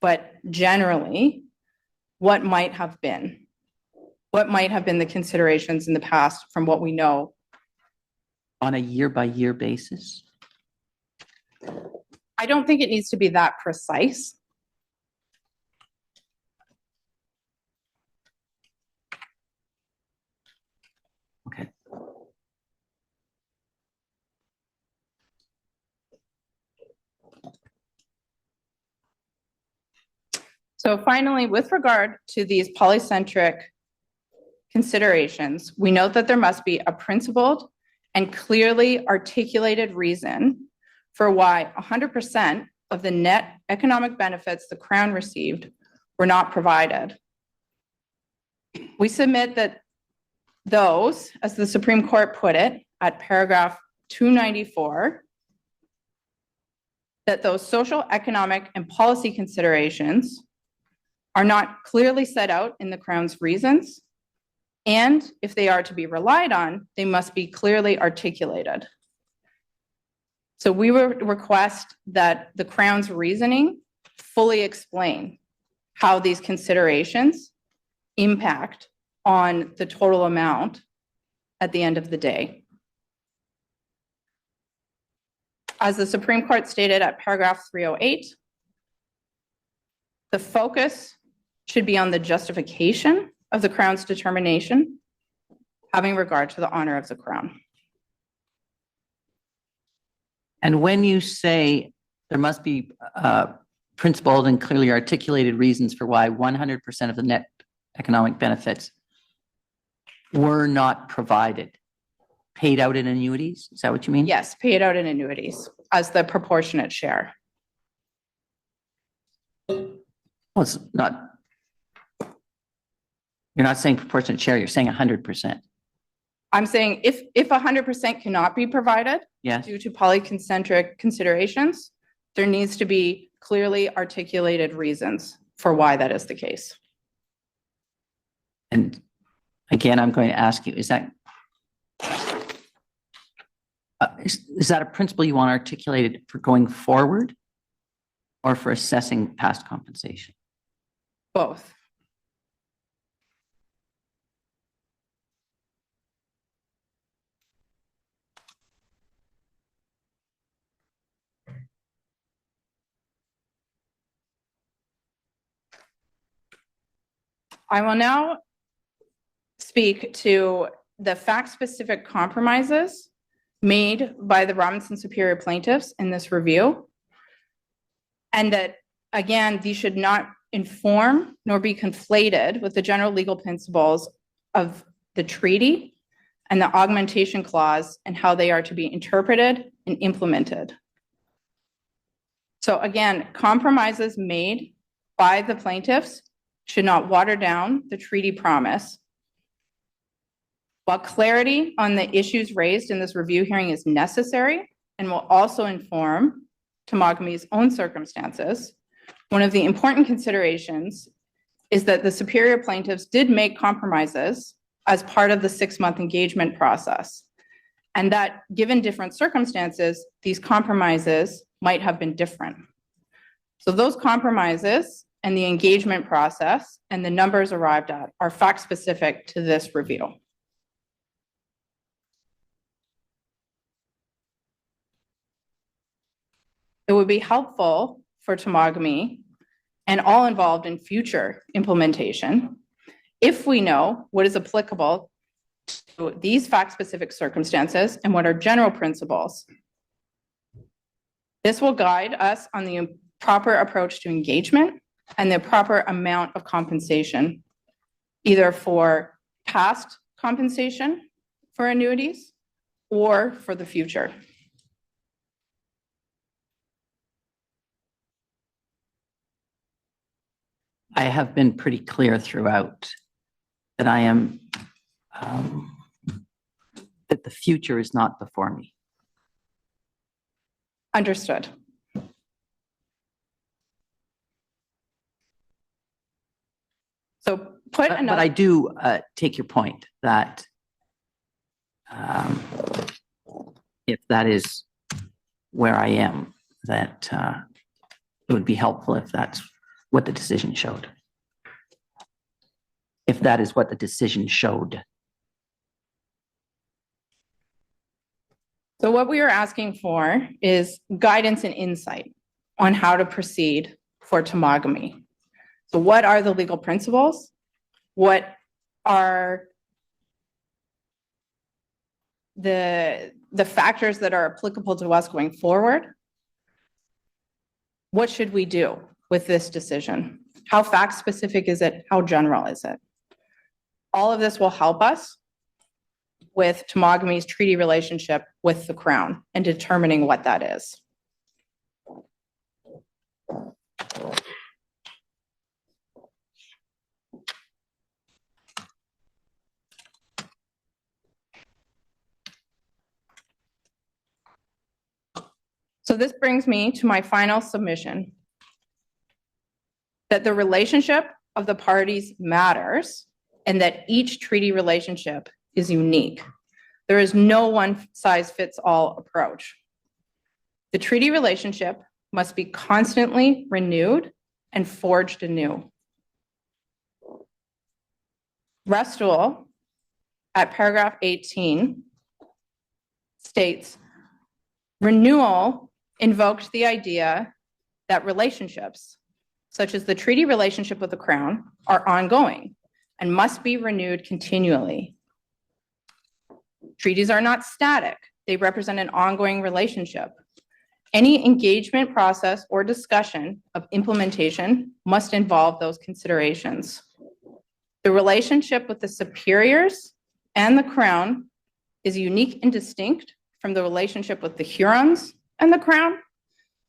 but generally what might have been the considerations in the past from what we know. On a year-by-year basis? I don't think it needs to be that precise. Okay. So finally, with regard to these polycentric considerations, we note that there must be a principled and clearly articulated reason for why 100% of the net economic benefits the Crown received were not provided. We submit that those, as the Supreme Court put it at paragraph 294, that those social, economic, and policy considerations are not clearly set out in the Crown's reasons, and if they are to be relied on, they must be clearly articulated. So we would request that the Crown's reasoning fully explain how these considerations impact on the total amount at the end of the day. As the Supreme Court stated at paragraph 308, the focus should be on the justification of the Crown's determination, having regard to the honor of the Crown. And when you say there must be principled and clearly articulated reasons for why 100% of the net economic benefits were not provided, paid out in annuities, is that what you mean? Yes, paid out in annuities as the proportionate share. Well, it's not, you're not saying proportionate share, you're saying 100%. I'm saying if 100% cannot be provided Yes. due to polycentric considerations, there needs to be clearly articulated reasons for why that is the case. And again, I'm going to ask you, is that a principle you want articulated for going forward or for assessing past compensation? Both. I will now speak to the fact-specific compromises made by the Robinson Superior plaintiffs in this review. And that, again, these should not inform nor be conflated with the general legal principles of the treaty and the augmentation clause and how they are to be interpreted and implemented. So again, compromises made by the plaintiffs should not water down the treaty promise. While clarity on the issues raised in this review hearing is necessary and will also inform Temagami's own circumstances, one of the important considerations is that the superior plaintiffs did make compromises as part of the 6-month engagement process, and that given different circumstances, these compromises might have been different. So those compromises and the engagement process and the numbers arrived at are fact-specific to this review. It would be helpful for Temagami and all involved in future implementation if we know what is applicable to these fact-specific circumstances and what are general principles. This will guide us on the proper approach to engagement and the proper amount of compensation, either for past compensation for annuities or for the future. I have been pretty clear throughout that I am, that the future is not before me. Understood. So put But I another, do take your point that if that is where I am, that it would be helpful if that's what the decision showed. If that is what the decision showed. so what we are asking for is guidance and insight on how to proceed for Temagami. So what are the legal principles? What are the factors that are applicable to us going forward? What should we do with this decision? How fact specific is it? How general is it? All of this will help us with Temagami's treaty relationship with the Crown and determining what that is. So this brings me to my final submission, that the relationship of the parties matters and that each treaty relationship is unique. There is no one-size-fits-all approach. The treaty relationship must be constantly renewed and forged anew. Restual at paragraph 18 states, renewal invoked the idea that relationships, such as the treaty relationship with the Crown, are ongoing and must be renewed continually. Treaties are not static. They represent an ongoing relationship. Any engagement process or discussion of implementation must involve those considerations. The relationship with the superiors and the Crown is unique and distinct from the relationship with the Hurons and the Crown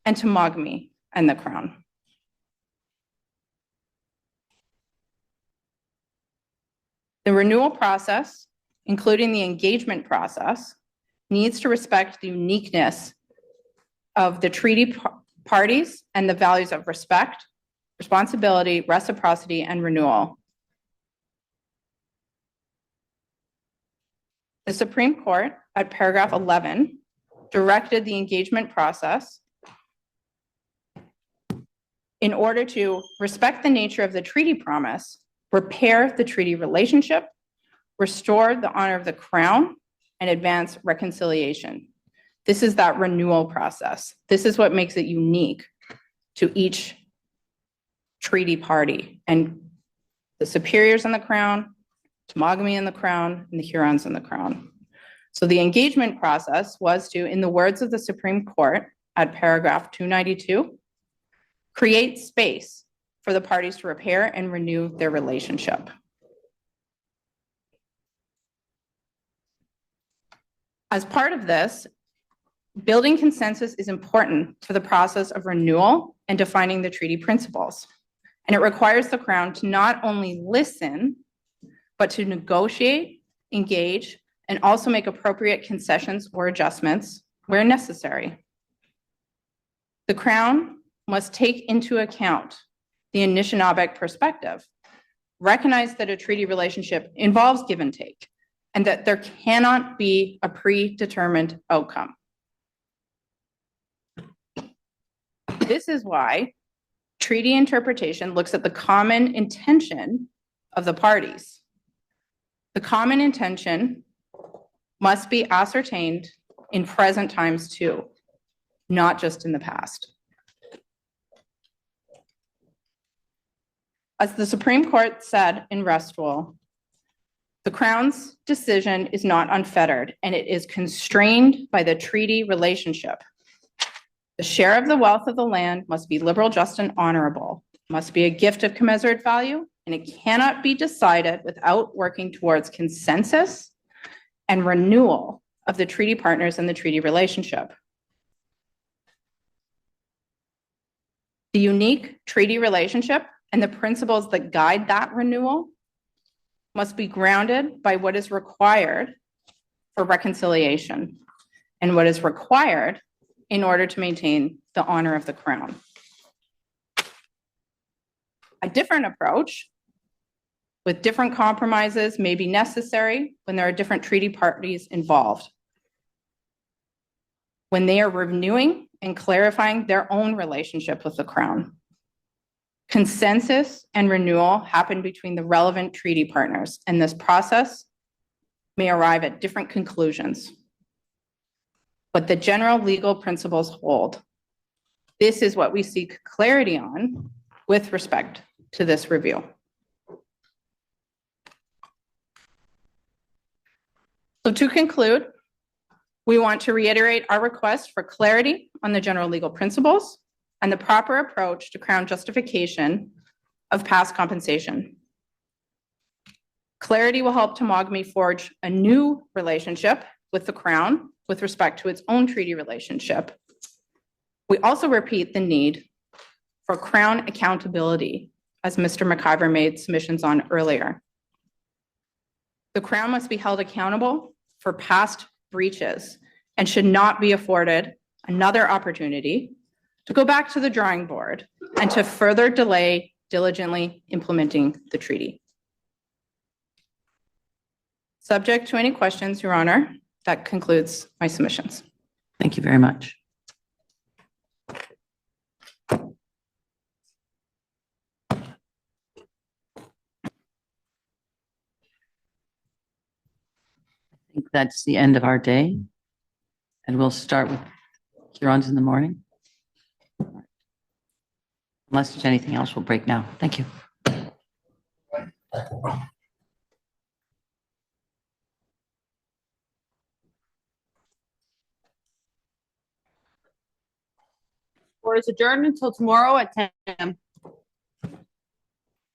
and Temagami and the Crown. The renewal process, including the engagement process, needs to respect the uniqueness of the treaty parties and the values of respect, responsibility, reciprocity, and renewal. The Supreme Court, at paragraph 11, directed the engagement process in order to respect the nature of the treaty promise, repair the treaty relationship, restore the honor of the Crown, and advance reconciliation. This is that renewal process. This is what makes it unique to each treaty party, and the superiors and the Crown, Temagami and the Crown, and the Hurons and the Crown. So the engagement process was to, in the words of the Supreme Court at paragraph 292, create space for the parties to repair and renew their relationship. As part of this, building consensus is important for the process of renewal and defining the treaty principles. And it requires the Crown to not only listen, but to negotiate, engage, and also make appropriate concessions or adjustments where necessary. The Crown must take into account the Anishnabai perspective, recognize that a treaty relationship involves give and take, and that there cannot be a predetermined outcome. This is why treaty interpretation looks at the common intention of the parties. The common intention must be ascertained in present times too, not just in the past. As the Supreme Court said in Restual, the Crown's decision is not unfettered and it is constrained by the treaty relationship. The share of the wealth of the land must be liberal, just, and honorable, must be a gift of commensurate value, and it cannot be decided without working towards consensus and renewal of the treaty partners and the treaty relationship. The unique treaty relationship and the principles that guide that renewal must be grounded by what is required for reconciliation and what is required in order to maintain the honor of the Crown. A different approach with different compromises may be necessary when there are different treaty parties involved, when they are renewing and clarifying their own relationship with the Crown. Consensus and renewal happen between the relevant treaty partners, and this process may arrive at different conclusions. But the general legal principles hold. This is what we seek clarity on with respect to this review. So to conclude, we want to reiterate our request for clarity on the general legal principles and the proper approach to Crown justification of past compensation. Clarity will help Temagami forge a new relationship with the Crown with respect to its own treaty relationship. We also repeat the need for Crown accountability, as Mr. McIvor made submissions on earlier. The Crown must be held accountable for past breaches and should not be afforded another opportunity to go back to the drawing board and to further delay diligently implementing the treaty. Subject to any questions, Your Honor, that concludes my submissions. Thank you very much. I think that's the end of our day. And we'll start with Hurons in the morning. Unless there's anything else, we'll break now. Thank you. Or is adjourned until tomorrow at 10 a.m.